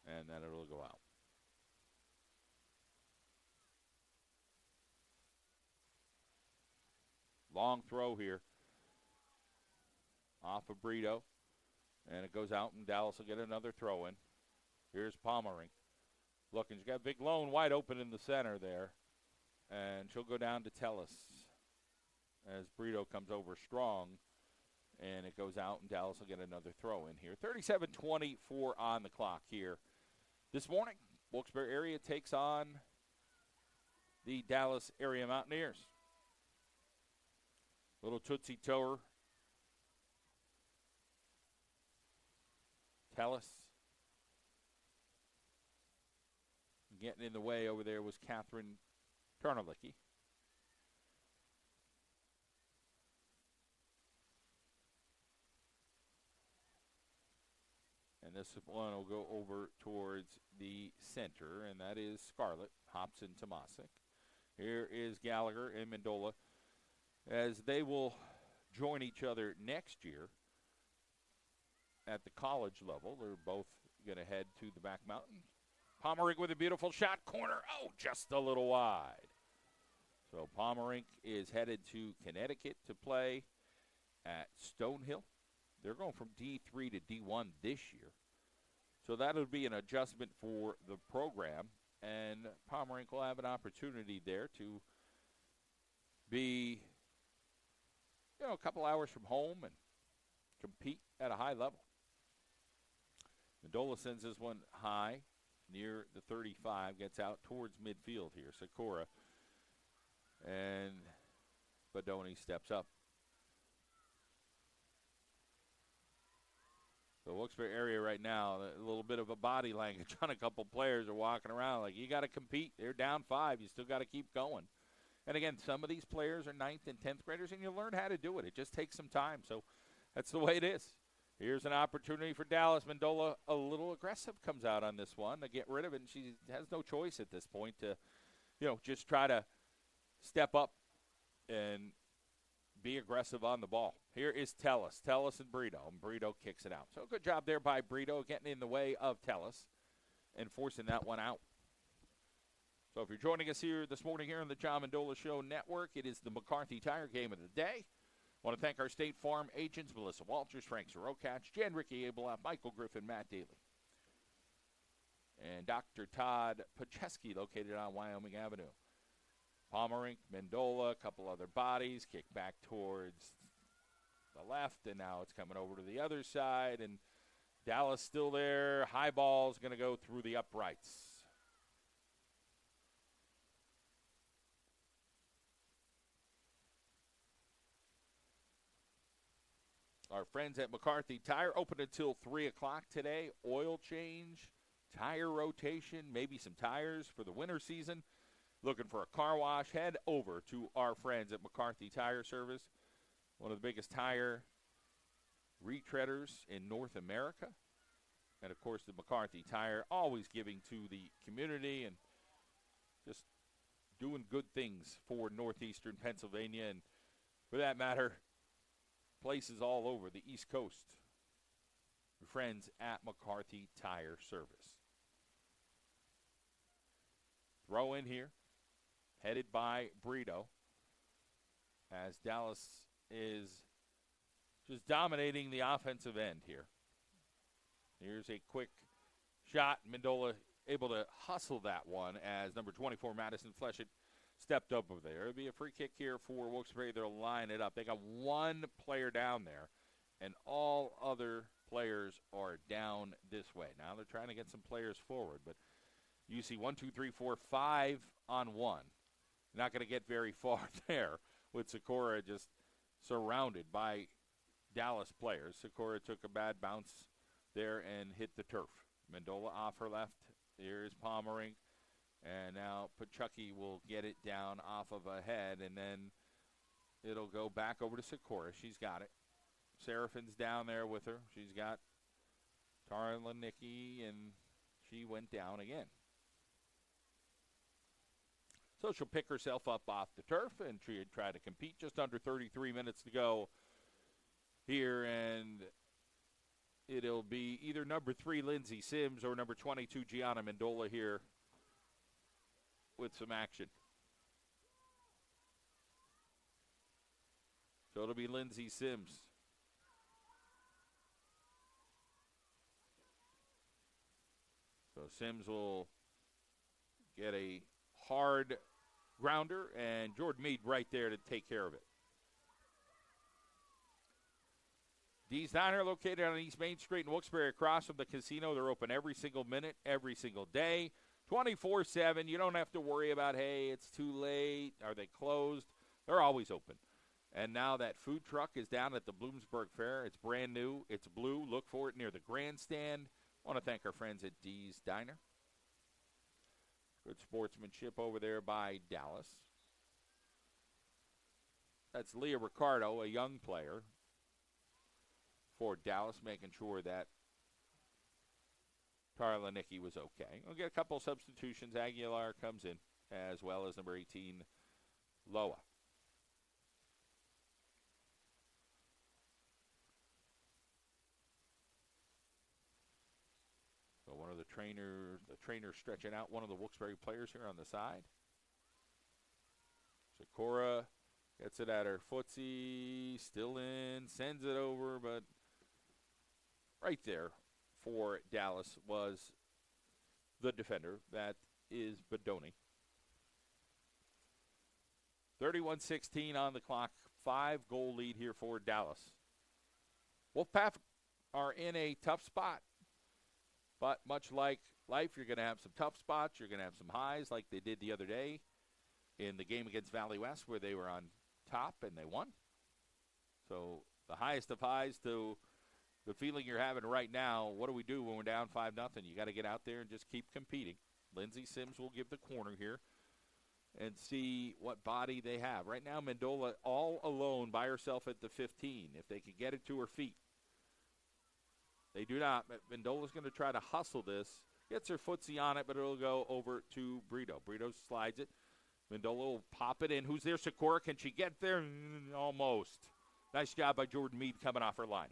And then it'll go out. Long throw here off of Brito. And it goes out, and Dallas will get another throw in. Here's Pomerant. Looking, she's got Viglone wide open in the center there. And she'll go down to Tellis as Brito comes over strong. And it goes out, and Dallas will get another throw in here. 37-24 on the clock here. This morning, Wilkes-Barre area takes on the Dallas area Mountaineers. Little Tootsie Toer. Tellis. Getting in the way over there was Catherine Tarnalicki. And this one will go over towards the center, and that is Scarlett Hobson-Tomasic. Here is Gallagher and Mendola, as they will join each other next year at the college level. They're both going to head to the back mountain. Pomerant with a beautiful shot, corner, just a little wide. So Pomerant is headed to Connecticut to play at Stonehill. They're going from D3 to D1 this year. So that would be an adjustment for the program, and Pomerink will have an opportunity there to be, a couple hours from home and compete at a high level. Mendola sends this one high near the 35, gets out towards midfield here. Sikora and Badoni steps up. The Wilkes-Barre area right now, a little bit of a body language on a couple players are walking around like, you got to compete. They're down 5. You still got to keep going. And, again, some of these players are 9th and 10th graders, and you learn how to do it. It just takes some time. So that's the way it is. Here's an opportunity for Dallas. Mendola, a little aggressive, comes out on this one to get rid of it, and she has no choice at this point to, just try to step up and be aggressive on the ball. Here is Tellis and Brito, and Brito kicks it out. So good job there by Brito getting in the way of Tellis and forcing that one out. So if you're joining us here this morning here on the John Mendola Show Network, it is the McCarthy Tire Game of the Day. I want to thank our State Farm agents, Melissa Walters, Frank Sorokatch, Jan Ricky Abelot, Michael Griffin, Matt Daly, and Dr. Todd Pacheski, located on Wyoming Avenue. Pomerink, Mendola, a couple other bodies, kick back towards the left, and now it's coming over to the other side, and Dallas still there. High ball's going to go through the uprights. Our friends at McCarthy Tire open until 3 o'clock today. Oil change, tire rotation, maybe some tires for the winter season. Looking for a car wash, head over to our friends at McCarthy Tire Service, one of the biggest tire retreaders in North America. And, of course, the McCarthy Tire, always giving to the community and just doing good things for northeastern Pennsylvania and, for that matter, places all over the East Coast. Your friends at McCarthy Tire Service. Throw in here, headed by Brito, as Dallas is just dominating the offensive end here. Here's a quick shot. Mendola able to hustle that one as number 24, Madison Fleshett, stepped up over there. It'll be a free kick here for Wilkes-Barre. They'll line it up. They got one player down there, and all other players are down this way. Now they're trying to get some players forward, but you see 1, 2, 3, 4, 5 on one. Not going to get very far there with Sikora just surrounded by Dallas players. Sikora took a bad bounce there and hit the turf. Mendola off her left. Here's Pomerink. And now Pachucky will get it down off of a head, and then it'll go back over to Sikora. She's got it. Serafin's down there with her. She's got Tara Lanicki, and she went down again. So she'll pick herself up off the turf and try to compete. Just under 33 minutes to go here, and it'll be either number 3, Lindsey Sims, or number 22, Gianna Mendola here with some action. So it'll be Lindsey Sims. So Sims will get a hard grounder, and Jordan Meade right there to take care of it. Dee's Diner, located on East Main Street in Wilkes-Barre, across from the casino. They're open every single minute, every single day, 24/7. You don't have to worry about, hey, it's too late. Are they closed? They're always open. And now that food truck is down at the Bloomsburg Fair. It's brand new. It's blue. Look for it near the grandstand. I want to thank our friends at Dee's Diner. Good sportsmanship over there by Dallas. That's Leah Ricardo, a young player for Dallas, making sure that Tara Lanicki was okay. We'll get a couple substitutions. Aguilar comes in, as well as number 18, Loa. So one of the trainer stretching out one of the Wilkes-Barre players here on the side. Sikora gets it at her footsie, still in, sends it over, but right there, for Dallas was the defender. That is Bedoni. 31-16 on the clock. 5-goal lead here for Dallas. Wolfpack are in a tough spot. But much like life, you're going to have some tough spots. You're going to have some highs like they did the other day in the game against Valley West where they were on top and they won. So the highest of highs to the feeling you're having right now, what do we do when we're down 5-0? You got to get out there and just keep competing. Lindsey Sims will give the corner here and see what body they have. Right now, Mendola all alone by herself at the 15. If they could get it to her feet. They do not. Mendola's going to try to hustle this. Gets her footsie on it, but it'll go over to Brito. Brito slides it. Mendola will pop it in. Who's there? Sikora. Can she get there? Almost. Nice job by Jordan Meade coming off her line.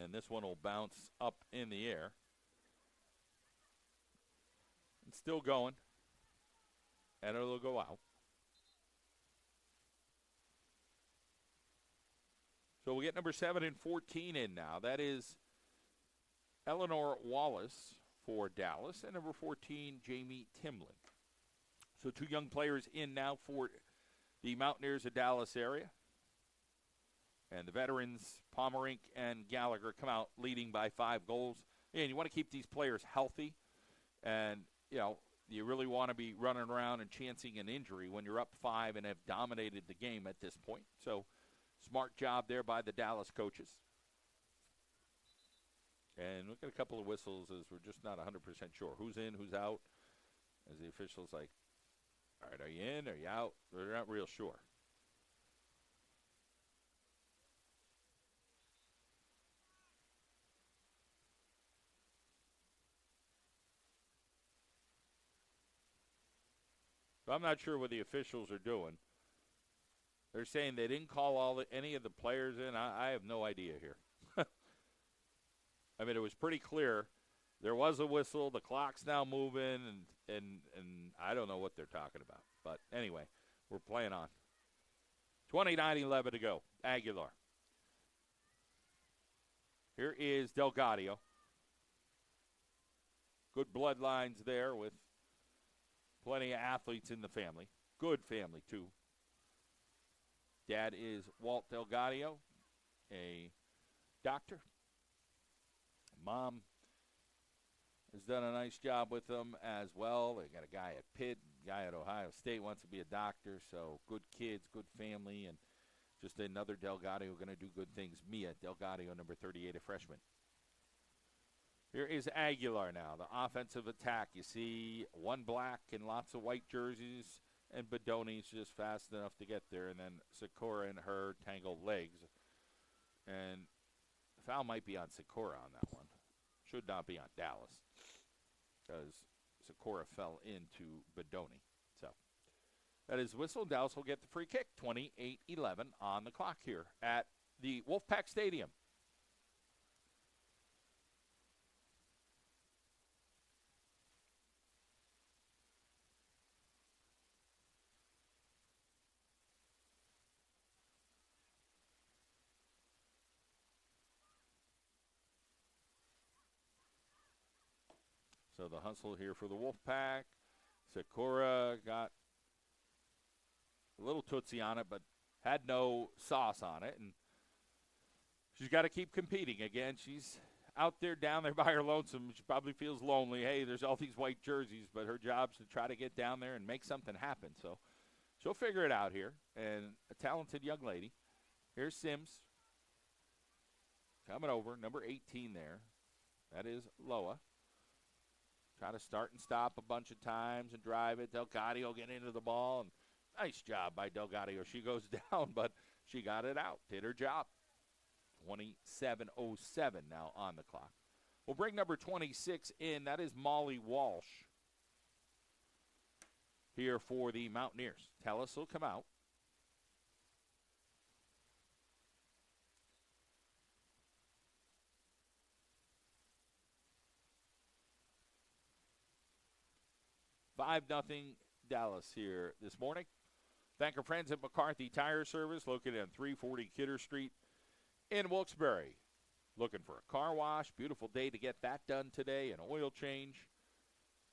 And this one will bounce up in the air. It's still going. And it'll go out. So we get number 7 and 14 in now. That is Eleanor Wallace for Dallas and number 14, Jamie Timlin. So 2 young players in now for the Mountaineers of Dallas area. And the veterans, Pomerink and Gallagher, come out leading by 5 goals. And you want to keep these players healthy. And, you really want to be running around and chancing an injury when you're up 5 and have dominated the game at this point. So smart job there by the Dallas coaches. And look at a couple of whistles as we're just not 100% sure. Who's in, who's out? As the official's like, all right, are you in, are you out? They're not real sure. So I'm not sure what the officials are doing. They're saying they didn't call any of the players in. I have no idea here. I mean, it was pretty clear. There was a whistle. The clock's now moving, and I don't know what they're talking about. But anyway, we're playing on. 29-11 to go. Aguilar. Here is Delgadio. Good bloodlines there with plenty of athletes in the family. Good family, too. Dad is Walt Delgadio, a doctor. Mom has done a nice job with them as well. They got a guy at Pitt, a guy at Ohio State wants to be a doctor. So good kids, good family, and just another Delgadio going to do good things. Mia Delgadio, number 38, a freshman. Here is Aguilar now, the offensive attack. You see one black and lots of white jerseys, and Bedoni's just fast enough to get there, and then Sikora and her tangled legs. And the foul might be on Sikora on that one. Should not be on Dallas because Sikora fell into Bedoni. So that is whistle. Dallas will get the free kick. 28-11 on the clock here at the Wolfpack Stadium. So the hustle here for the Wolfpack. Sikora got a little tootsie on it, but had no sauce on it. And she's got to keep competing. Again, she's out there, down there by her lonesome. She probably feels lonely. Hey, there's all these white jerseys, but her job's to try to get down there and make something happen. So she'll figure it out here. And a talented young lady. Here's Sims coming over, number 18 there. That is Loa. Try to start and stop a bunch of times and drive it. Delgadio get into the ball. And nice job by Delgadio. She goes down, but she got it out. Did her job. 27:07 now on the clock. We'll bring number 26 in. That is Molly Walsh here for the Mountaineers. Tellis will come out. $5-0 Dallas here this morning. Thank our friends at McCarthy Tire Service, located on 340 Kidder Street in Wilkes-Barre. Looking for a car wash, beautiful day to get that done today, an oil change,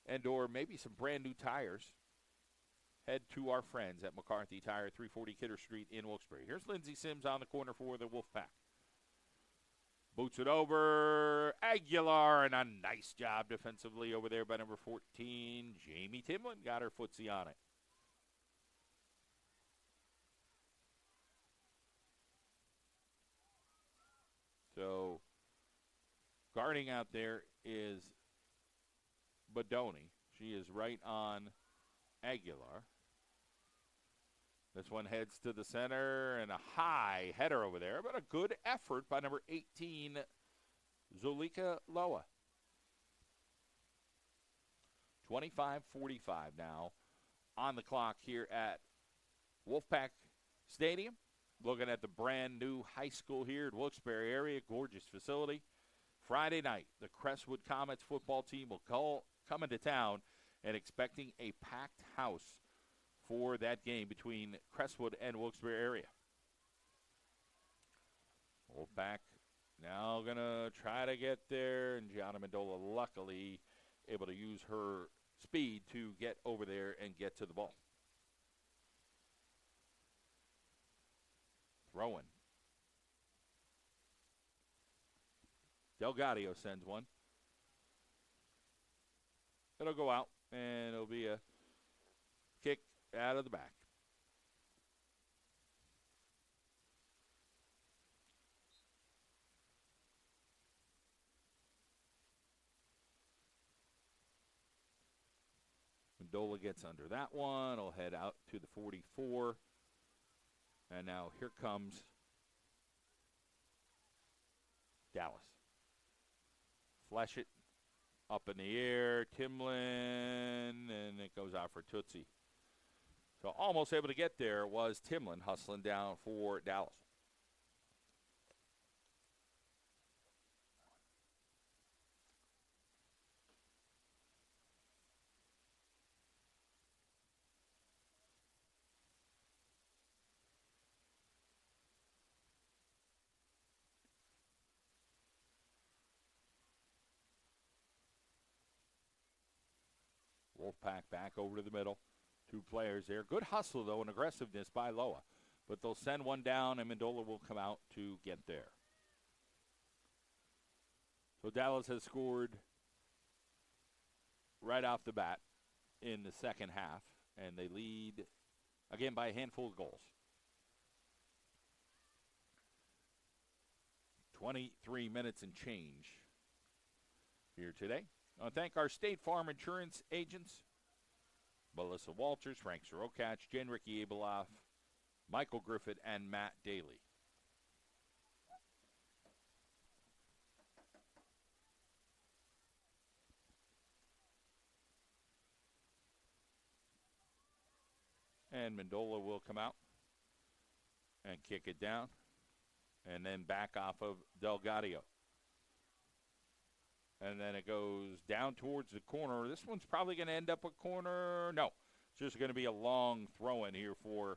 and or maybe some brand new tires. Head to our friends at McCarthy Tire, 340 Kidder Street in Wilkes-Barre. Here's Lindsey Sims on the corner for the Wolfpack. Boots it over. Aguilar, and a nice job defensively over there by number 14. Jamie Timlin got her footsie on it. So, guarding out there is Bodoni. She is right on Aguilar. This one heads to the center, and a high header over there, but a good effort by number 18, Zulika Loa. 25-45 now on the clock here at Wolfpack Stadium. Looking at the brand new high school here in Wilkes-Barre area, gorgeous facility. Friday night, the Crestwood Comets football team will come into town and expecting a packed house for that game between Crestwood and Wilkes-Barre area. Wolfpack now going to try to get there, and Gianna Mendola luckily able to use her speed to get over there and get to the ball. Throwing. Delgadio sends one. It'll go out, and it'll be a kick out of the back. Mendola gets under that one. It'll head out to the 44. And now here comes Dallas. Flash it up in the air. Timlin, and it goes out for Tootsie. So almost able to get there was Timlin hustling down for Dallas. Wolfpack back over to the middle. Two players there. Good hustle, though, and aggressiveness by Loa. But they'll send one down, and Mendola will come out to get there. So Dallas has scored right off the bat in the second half, and they lead, again, by a handful of goals. 23 minutes and change here today. I want to thank our State Farm Insurance agents, Melissa Walters, Frank Sorokach, Jen Ricky Abeloff, Michael Griffith, and Matt Daly. And Mendola will come out and kick it down, and then back off of Delgadio. And then it goes down towards the corner. This one's probably going to end up a corner. No, it's just going to be a long throw-in here for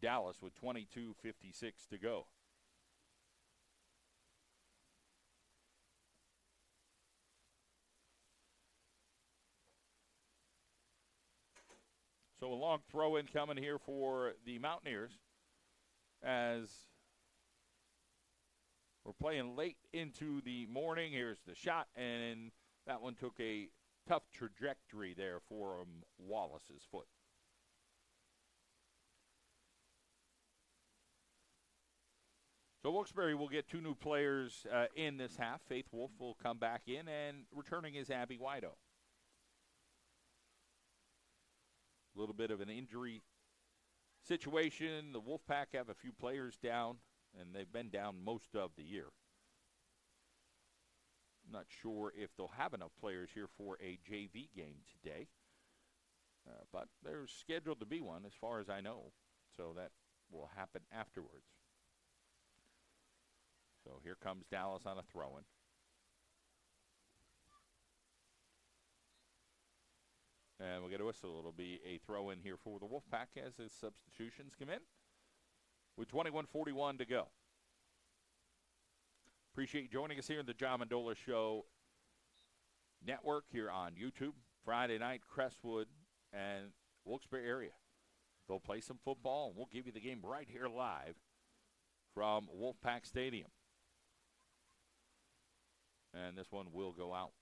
Dallas with 22:56 to go. So a long throw-in coming here for the Mountaineers as we're playing late into the morning. Here's the shot, and that one took a tough trajectory there for Wallace's foot. So Wilkes-Barre will get two new players in this half. Faith Wolf will come back in, and returning is Abby Wido. A little bit of an injury situation. The Wolfpack have a few players down, and they've been down most of the year. I'm not sure if they'll have enough players here for a JV game today, but there's scheduled to be one as far as I know, so that will happen afterwards. So here comes Dallas on a throw-in. And we'll get a whistle. It'll be a throw in here for the Wolfpack as the substitutions come in with 21:41 to go. Appreciate you joining us here in the John Mendola Show Network here on YouTube. Friday night, Crestwood and Wilkes-Barre area. They'll play some football, and we'll give you the game right here live from Wolfpack Stadium. And this one will go out.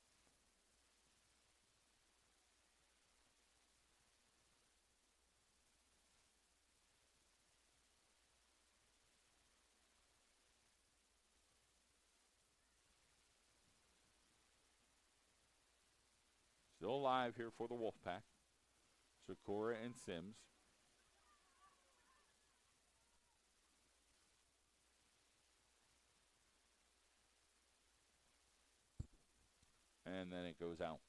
Still alive here for the Wolfpack. Sikora and Sims. And then it goes out.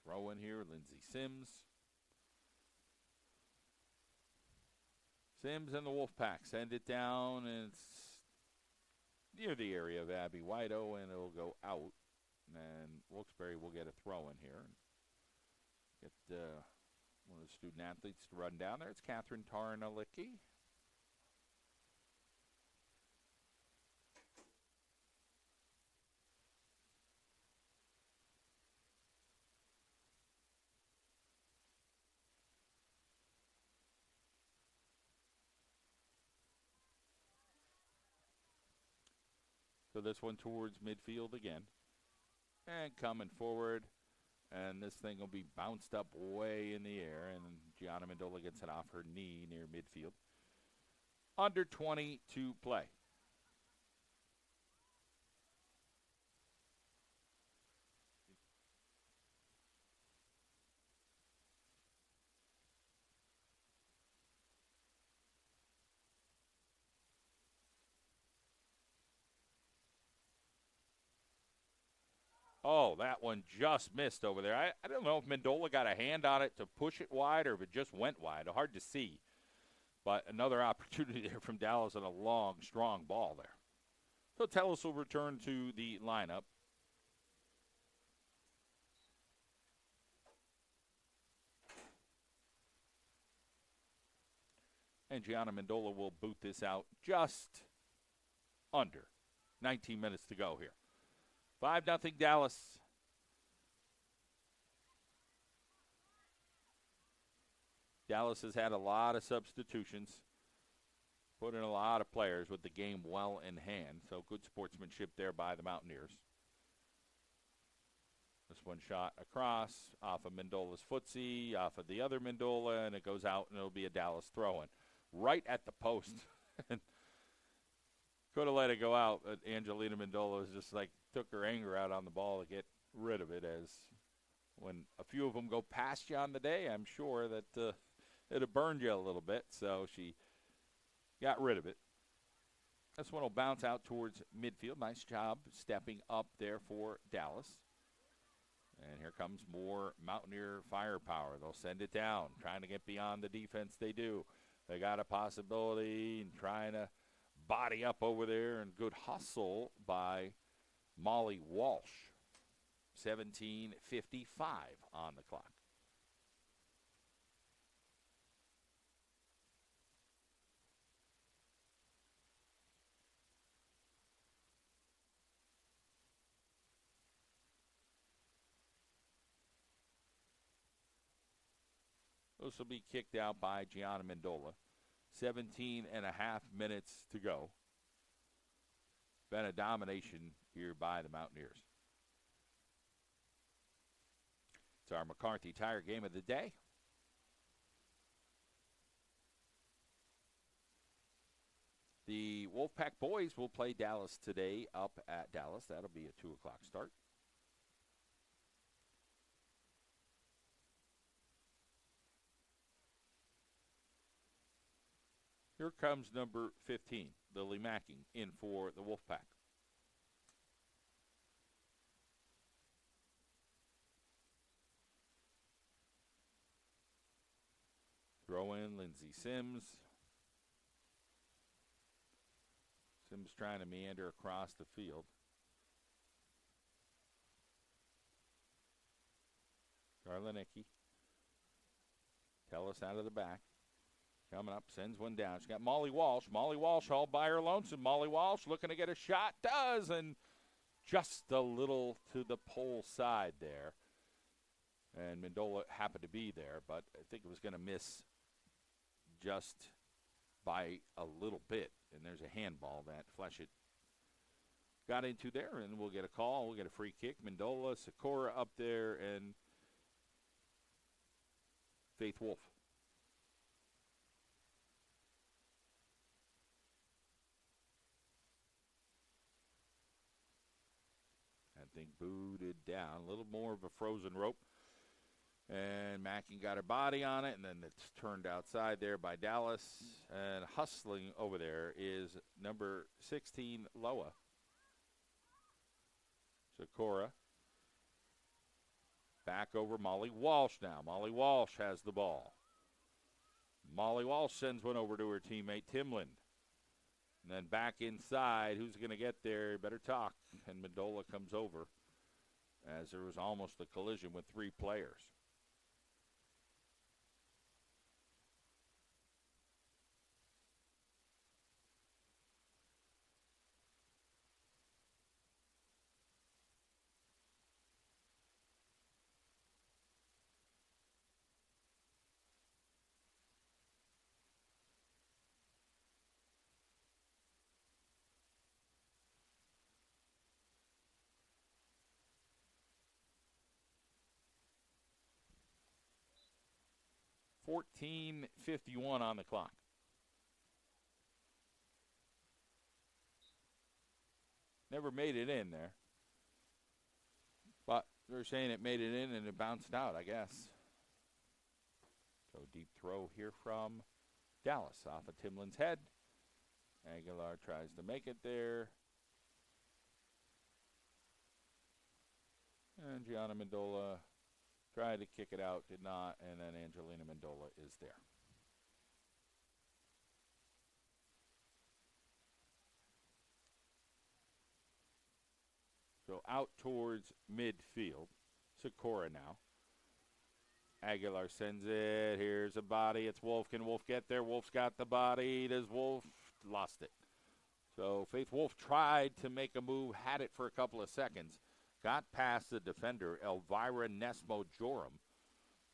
Throw in here, Lindsey Sims. Sims and the Wolfpack send it down, and it's near the area of Abby Whiteau, and it'll go out. And Wilkes-Barre will get a throw in here. Get one of the student athletes to run down there. It's Catherine Tarnalicki. So this one towards midfield again. And coming forward. And this thing will be bounced up way in the air. And Gianna Mendola gets it off her knee near midfield. Under 20 to play. Oh, that one just missed over there. I don't know if Mendola got a hand on it to push it wide or if it just went wide. Hard to see. But another opportunity there from Dallas and a long, strong ball there. So Tellis will return to the lineup. And Gianna Mendola will boot this out just under 19 minutes to go here. 5-0 Dallas. Dallas has had a lot of substitutions, put in a lot of players with the game well in hand. So good sportsmanship there by the Mountaineers. This one shot across off of Mendola's footsie, off of the other Mendola, and it goes out, and it'll be a Dallas throw-in. Right at the post. Could have let it go out, but Angelina Mendola was just like took her anger out on the ball to get rid of it. As when a few of them go past you on the day, I'm sure that it have burned you a little bit. So she got rid of it. This one will bounce out towards midfield. Nice job stepping up there for Dallas. And here comes more Mountaineer firepower. They'll send it down, trying to get beyond the defense they do. They got a possibility and trying to body up over there, and good hustle by Molly Walsh. 17:55 on the clock. This will be kicked out by Gianna Mendola. 17 and a half minutes to go. Been a domination here by the Mountaineers. It's our McCarthy Tire game of the day. The Wolfpack boys will play Dallas today up at Dallas. That'll be a 2 o'clock start. Here comes number 15, Lily Macking, in for the Wolfpack. Throw in Lindsey Sims. Sims trying to meander across the field. Garlinicki. Tellis out of the back. Coming up, sends one down. She's got Molly Walsh. Molly Walsh all by her lonesome. Molly Walsh looking to get a shot. Does, and just a little to the pole side there. And Mendola happened to be there, but I think it was going to miss just by a little bit. And there's a handball that Fleshett got into there, and we'll get a call. We'll get a free kick. Mendola, Sikora up there, and Faith Wolf. I think booted down. A little more of a frozen rope. And Mackin got her body on it, and then it's turned outside there by Dallas. And hustling over there is number 16, Loa. Sikora. Back over Molly Walsh now. Molly Walsh has the ball. Molly Walsh sends one over to her teammate, Timlin. And then back inside, who's going to get there? Better talk. And Mendola comes over as there was almost a collision with three players. .14:51 on the clock. Never made it in there. But they're saying it made it in and it bounced out, I guess. So deep throw here from Dallas off of Timlin's head. Aguilar tries to make it there. And Gianna Mendola tried to kick it out, did not, and then Angelina Mendola is there. So out towards midfield. Sikora now. Aguilar sends it. Here's a body. It's Wolf. Can Wolf get there? Wolf's got the body. Does Wolf? Lost it. So Faith Wolf tried to make a move, had it for a couple of seconds. Got past the defender, Elvira Nesmo-Joram,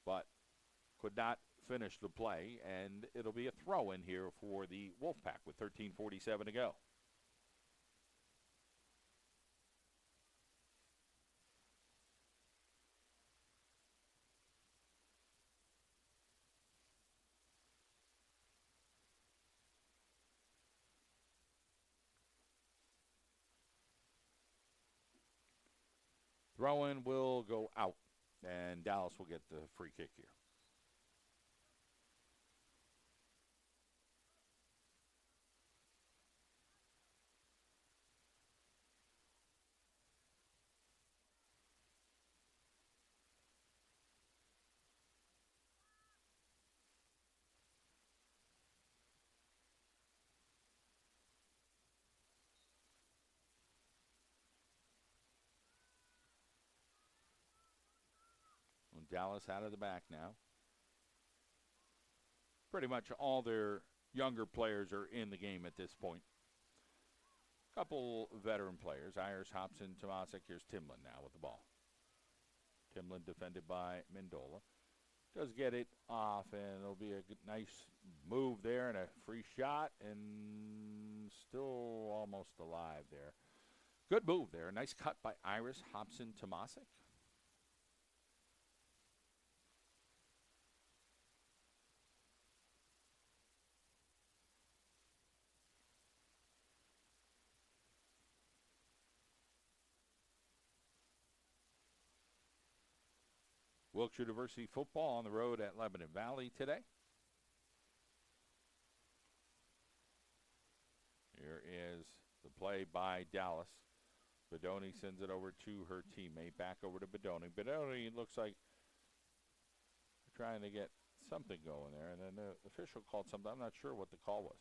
but could not finish the play, and it'll be a throw-in here for the Wolfpack with 13:47 to go. Throw-in will go out, and Dallas will get the free kick here. Dallas out of the back now. Pretty much all their younger players are in the game at this point. Couple veteran players, Iris, Hobson, Tomasic. Here's Timlin now with the ball. Timlin defended by Mendola. Does get it off, and it'll be a good, nice move there and a free shot, and still almost alive there. Good move there. Nice cut by Iris, Hobson, Tomasic. Wilkes University football on the road at Lebanon Valley today. Here is the play by Dallas. Bedoni sends it over to her teammate. Back over to Bedoni. Bedoni looks like trying to get something going there. And then the official called something. I'm not sure what the call was.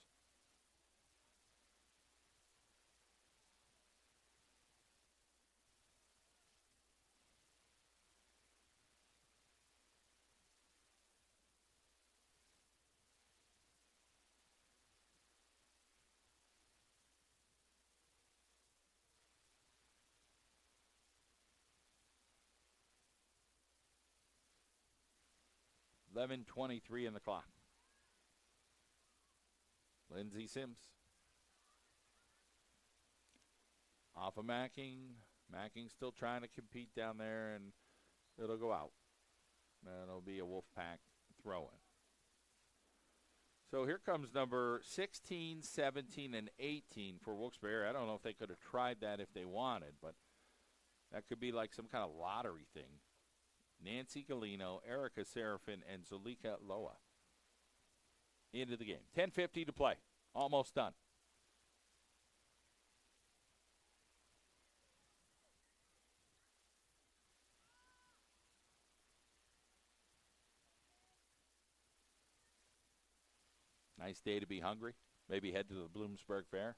11:23 in the clock. Lindsey Sims. Off of Macking. Macking's still trying to compete down there, and it'll go out. And it'll be a Wolfpack throw-in. So here comes number 16, 17, and 18 for Wilkes-Barre. I don't know if they could have tried that if they wanted, but that could be like some kind of lottery thing. Nancy Galino, Erica Serafin, and Zulika Loa into the game. 10:50 to play. Almost done. Nice day to be hungry. Maybe head to the Bloomsburg Fair.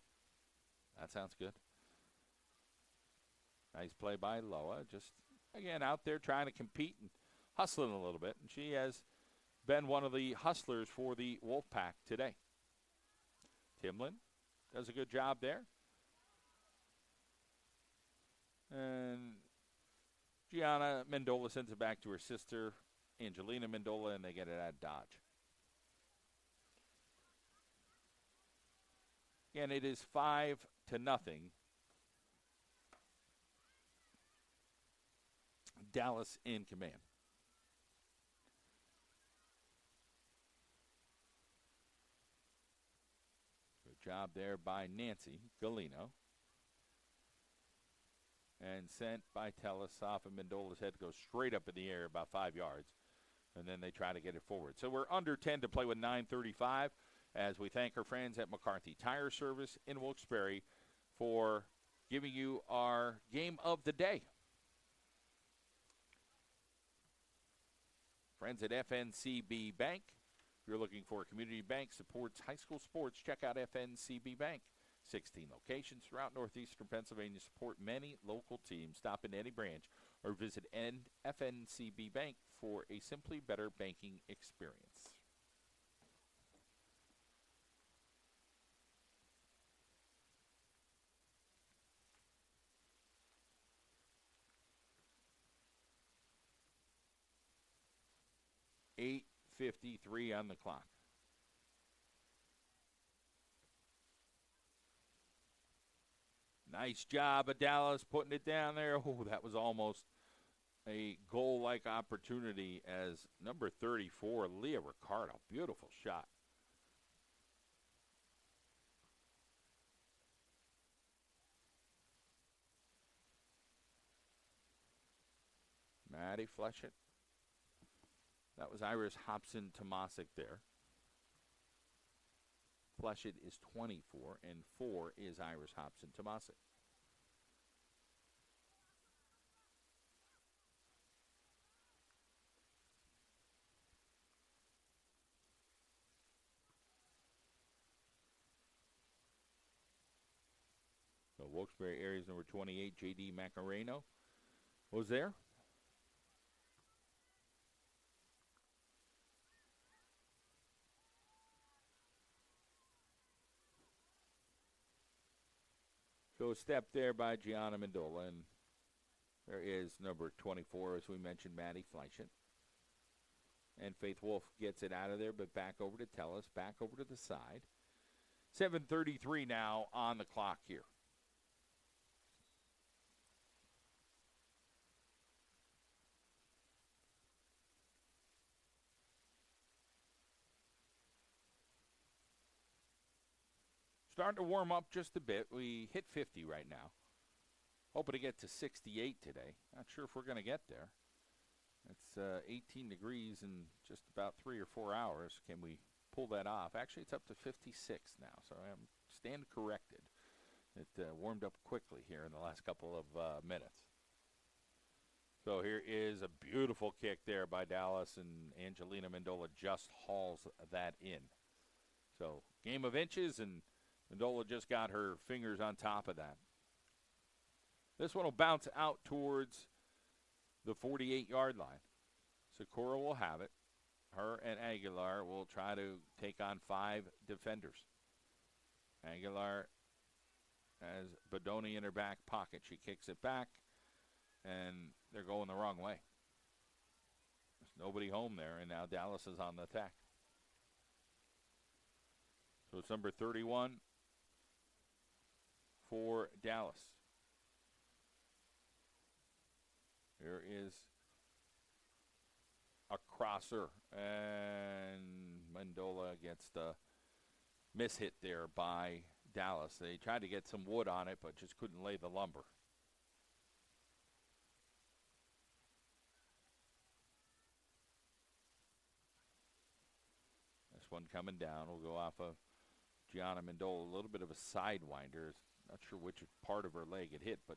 That sounds good. Nice play by Loa. Just, again, out there trying to compete and hustling a little bit. And she has been one of the hustlers for the Wolfpack today. Timlin does a good job there. And Gianna Mendola sends it back to her sister, Angelina Mendola, and they get it at Dodge. And it is 5-0. Dallas in command. Good job there by Nancy Galino. And sent by Tellis off of Mendola's head, goes straight up in the air about 5 yards. And then they try to get it forward. So we're under 10 to play with 9:35. As we thank our friends at McCarthy Tire Service in Wilkes-Barre for giving you our game of the day. Friends at FNCB Bank. If you're looking for a community bank supports high school sports, check out FNCB Bank. 16 locations throughout northeastern Pennsylvania support many local teams. Stop in any branch or visit FNCB Bank for a simply better banking experience. .53 on the clock. Nice job of Dallas putting it down there. Oh, that was almost a goal-like opportunity as number 34, Leah Ricardo. Beautiful shot. Maddie Fleshett. That was Iris Hobson-Tomasic there. Fleshett is 24, and 4 is Iris Hobson-Tomasic. So Wilkes-Barre Areas number 28, J.D. Macareno was there. So a step there by Gianna Mendola, and there is number 24, as we mentioned, Maddie Fleischert. And Faith Wolf gets it out of there, but back over to Tellis, back over to the side. 7:33 now on the clock here. Starting to warm up just a bit. We hit 50 right now. Hoping to get to 68 today. Not sure if we're going to get there. It's 18 degrees in just about 3 or 4 hours. Can we pull that off? Actually, it's up to 56 now, so I'm stand corrected. It warmed up quickly here in the last couple of minutes. So here is a beautiful kick there by Dallas, and Angelina Mendola just hauls that in. So game of inches, and Mendola just got her fingers on top of that. This one will bounce out towards the 48-yard line. Sikora will have it. Her and Aguilar will try to take on 5 defenders. Aguilar has Bodoni in her back pocket. She kicks it back, and they're going the wrong way. Nobody home there, and now Dallas is on the attack. So it's number 31 for Dallas. Here is a crosser, and Mendola gets the miss hit there by Dallas. They tried to get some wood on it, but just couldn't lay the lumber. This one coming down will go off of Gianna Mendola. A little bit of a sidewinder. Not sure which part of her leg it hit, but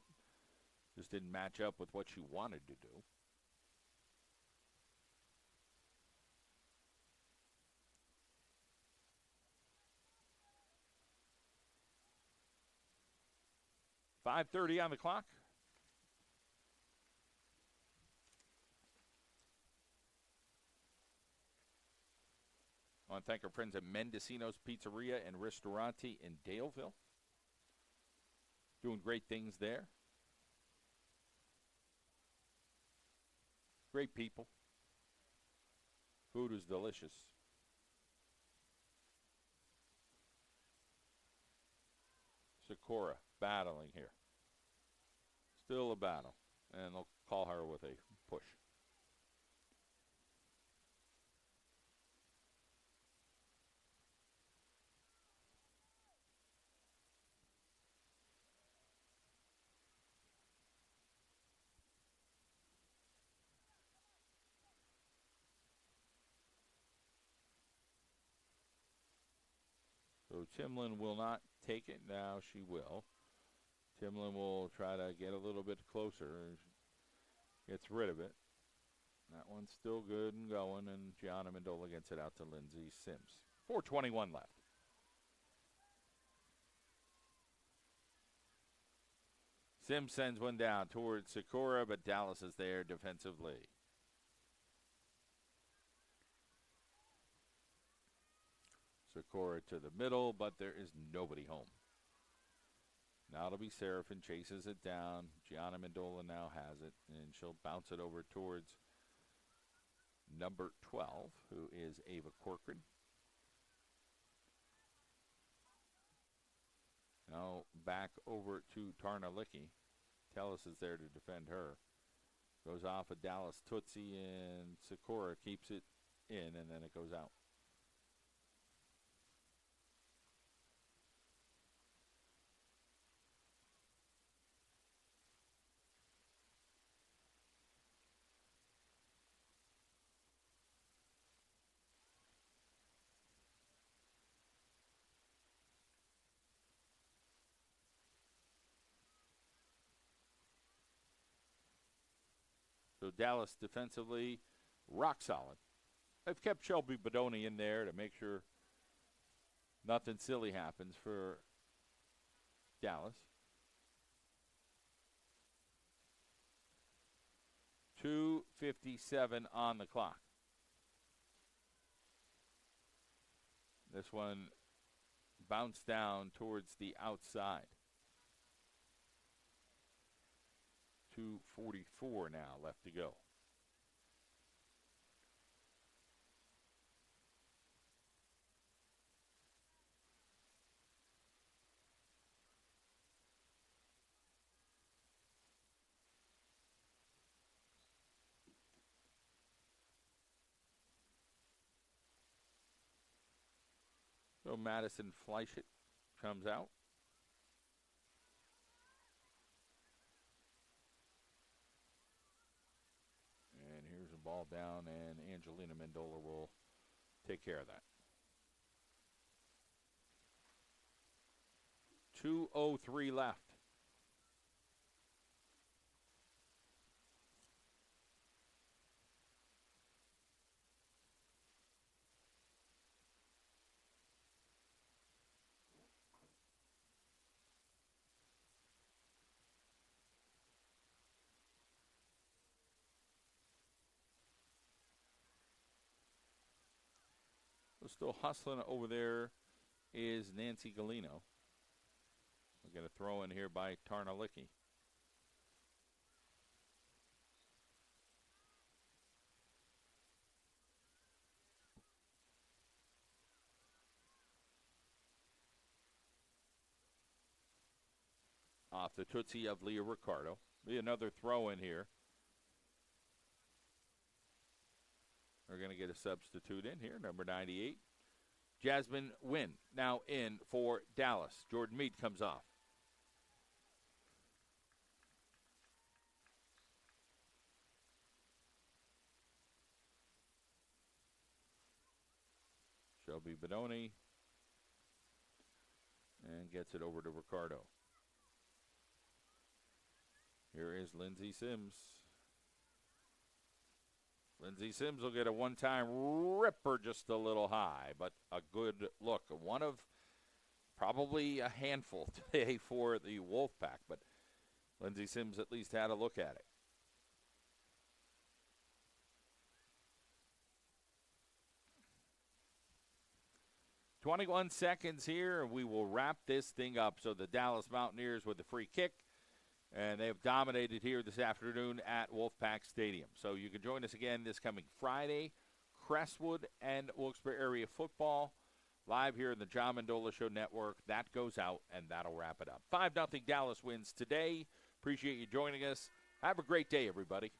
just didn't match up with what she wanted to do. .5:30 on the clock. I want to thank our friends at Mendocino's Pizzeria and Ristorante in Daleville. Doing great things there. Great people. Food is delicious. Sakura battling here. Still a battle. And they'll call her with a push. So Timlin will not take it. Now she will. Timlin will try to get a little bit closer. Gets rid of it. That one's still good and going, and Gianna Mendola gets it out to Lindsay Sims. 4:21 left. Sims sends one down towards Sakura, but Dallas is there defensively. Sakura to the middle, but there is nobody home. Now it'll be Seraphin, chases it down. Gianna Mendola now has it, and she'll bounce it over towards number 12, who is Ava Corcoran. Now back over to Tarna Licky. Tellis is there to defend her. Goes off of Dallas Tootsie, and Sakura keeps it in, and then it goes out. So Dallas defensively, rock solid. They've kept Shelby Bodoni in there to make sure nothing silly happens for Dallas. 2:57 on the clock. This one bounced down towards the outside. 2:44 now left to go. So Madison Fleischert comes out. And here's a ball down, and Angelina Mendola will take care of that. 2:03 left. Still hustling over there is Nancy Galino. We're going to throw in here by Tarna Licky. off the Tootsie of Leah Ricardo. Be another throw in here. We're going to get a substitute in here, number 98. Jasmine Wynn now in for Dallas. Jordan Meade comes off. Shelby Benoni. And gets it over to Ricardo. Here is Lindsey Sims. Lindsey Sims will get a one-time ripper just a little high, but a good look. One of probably a handful today for the Wolfpack, but Lindsey Sims at least had a look at it. "21 seconds here, and we will wrap this thing up." So the Dallas Mountaineers with the free kick. And they have dominated here this afternoon at Wolfpack Stadium. So you can join us again this coming Friday. Crestwood and Wilkes-Barre area football live here in the John Mendola Show Network. That goes out, and that'll wrap it up. 5-0 Dallas wins today. Appreciate you joining us. Have a great day, everybody.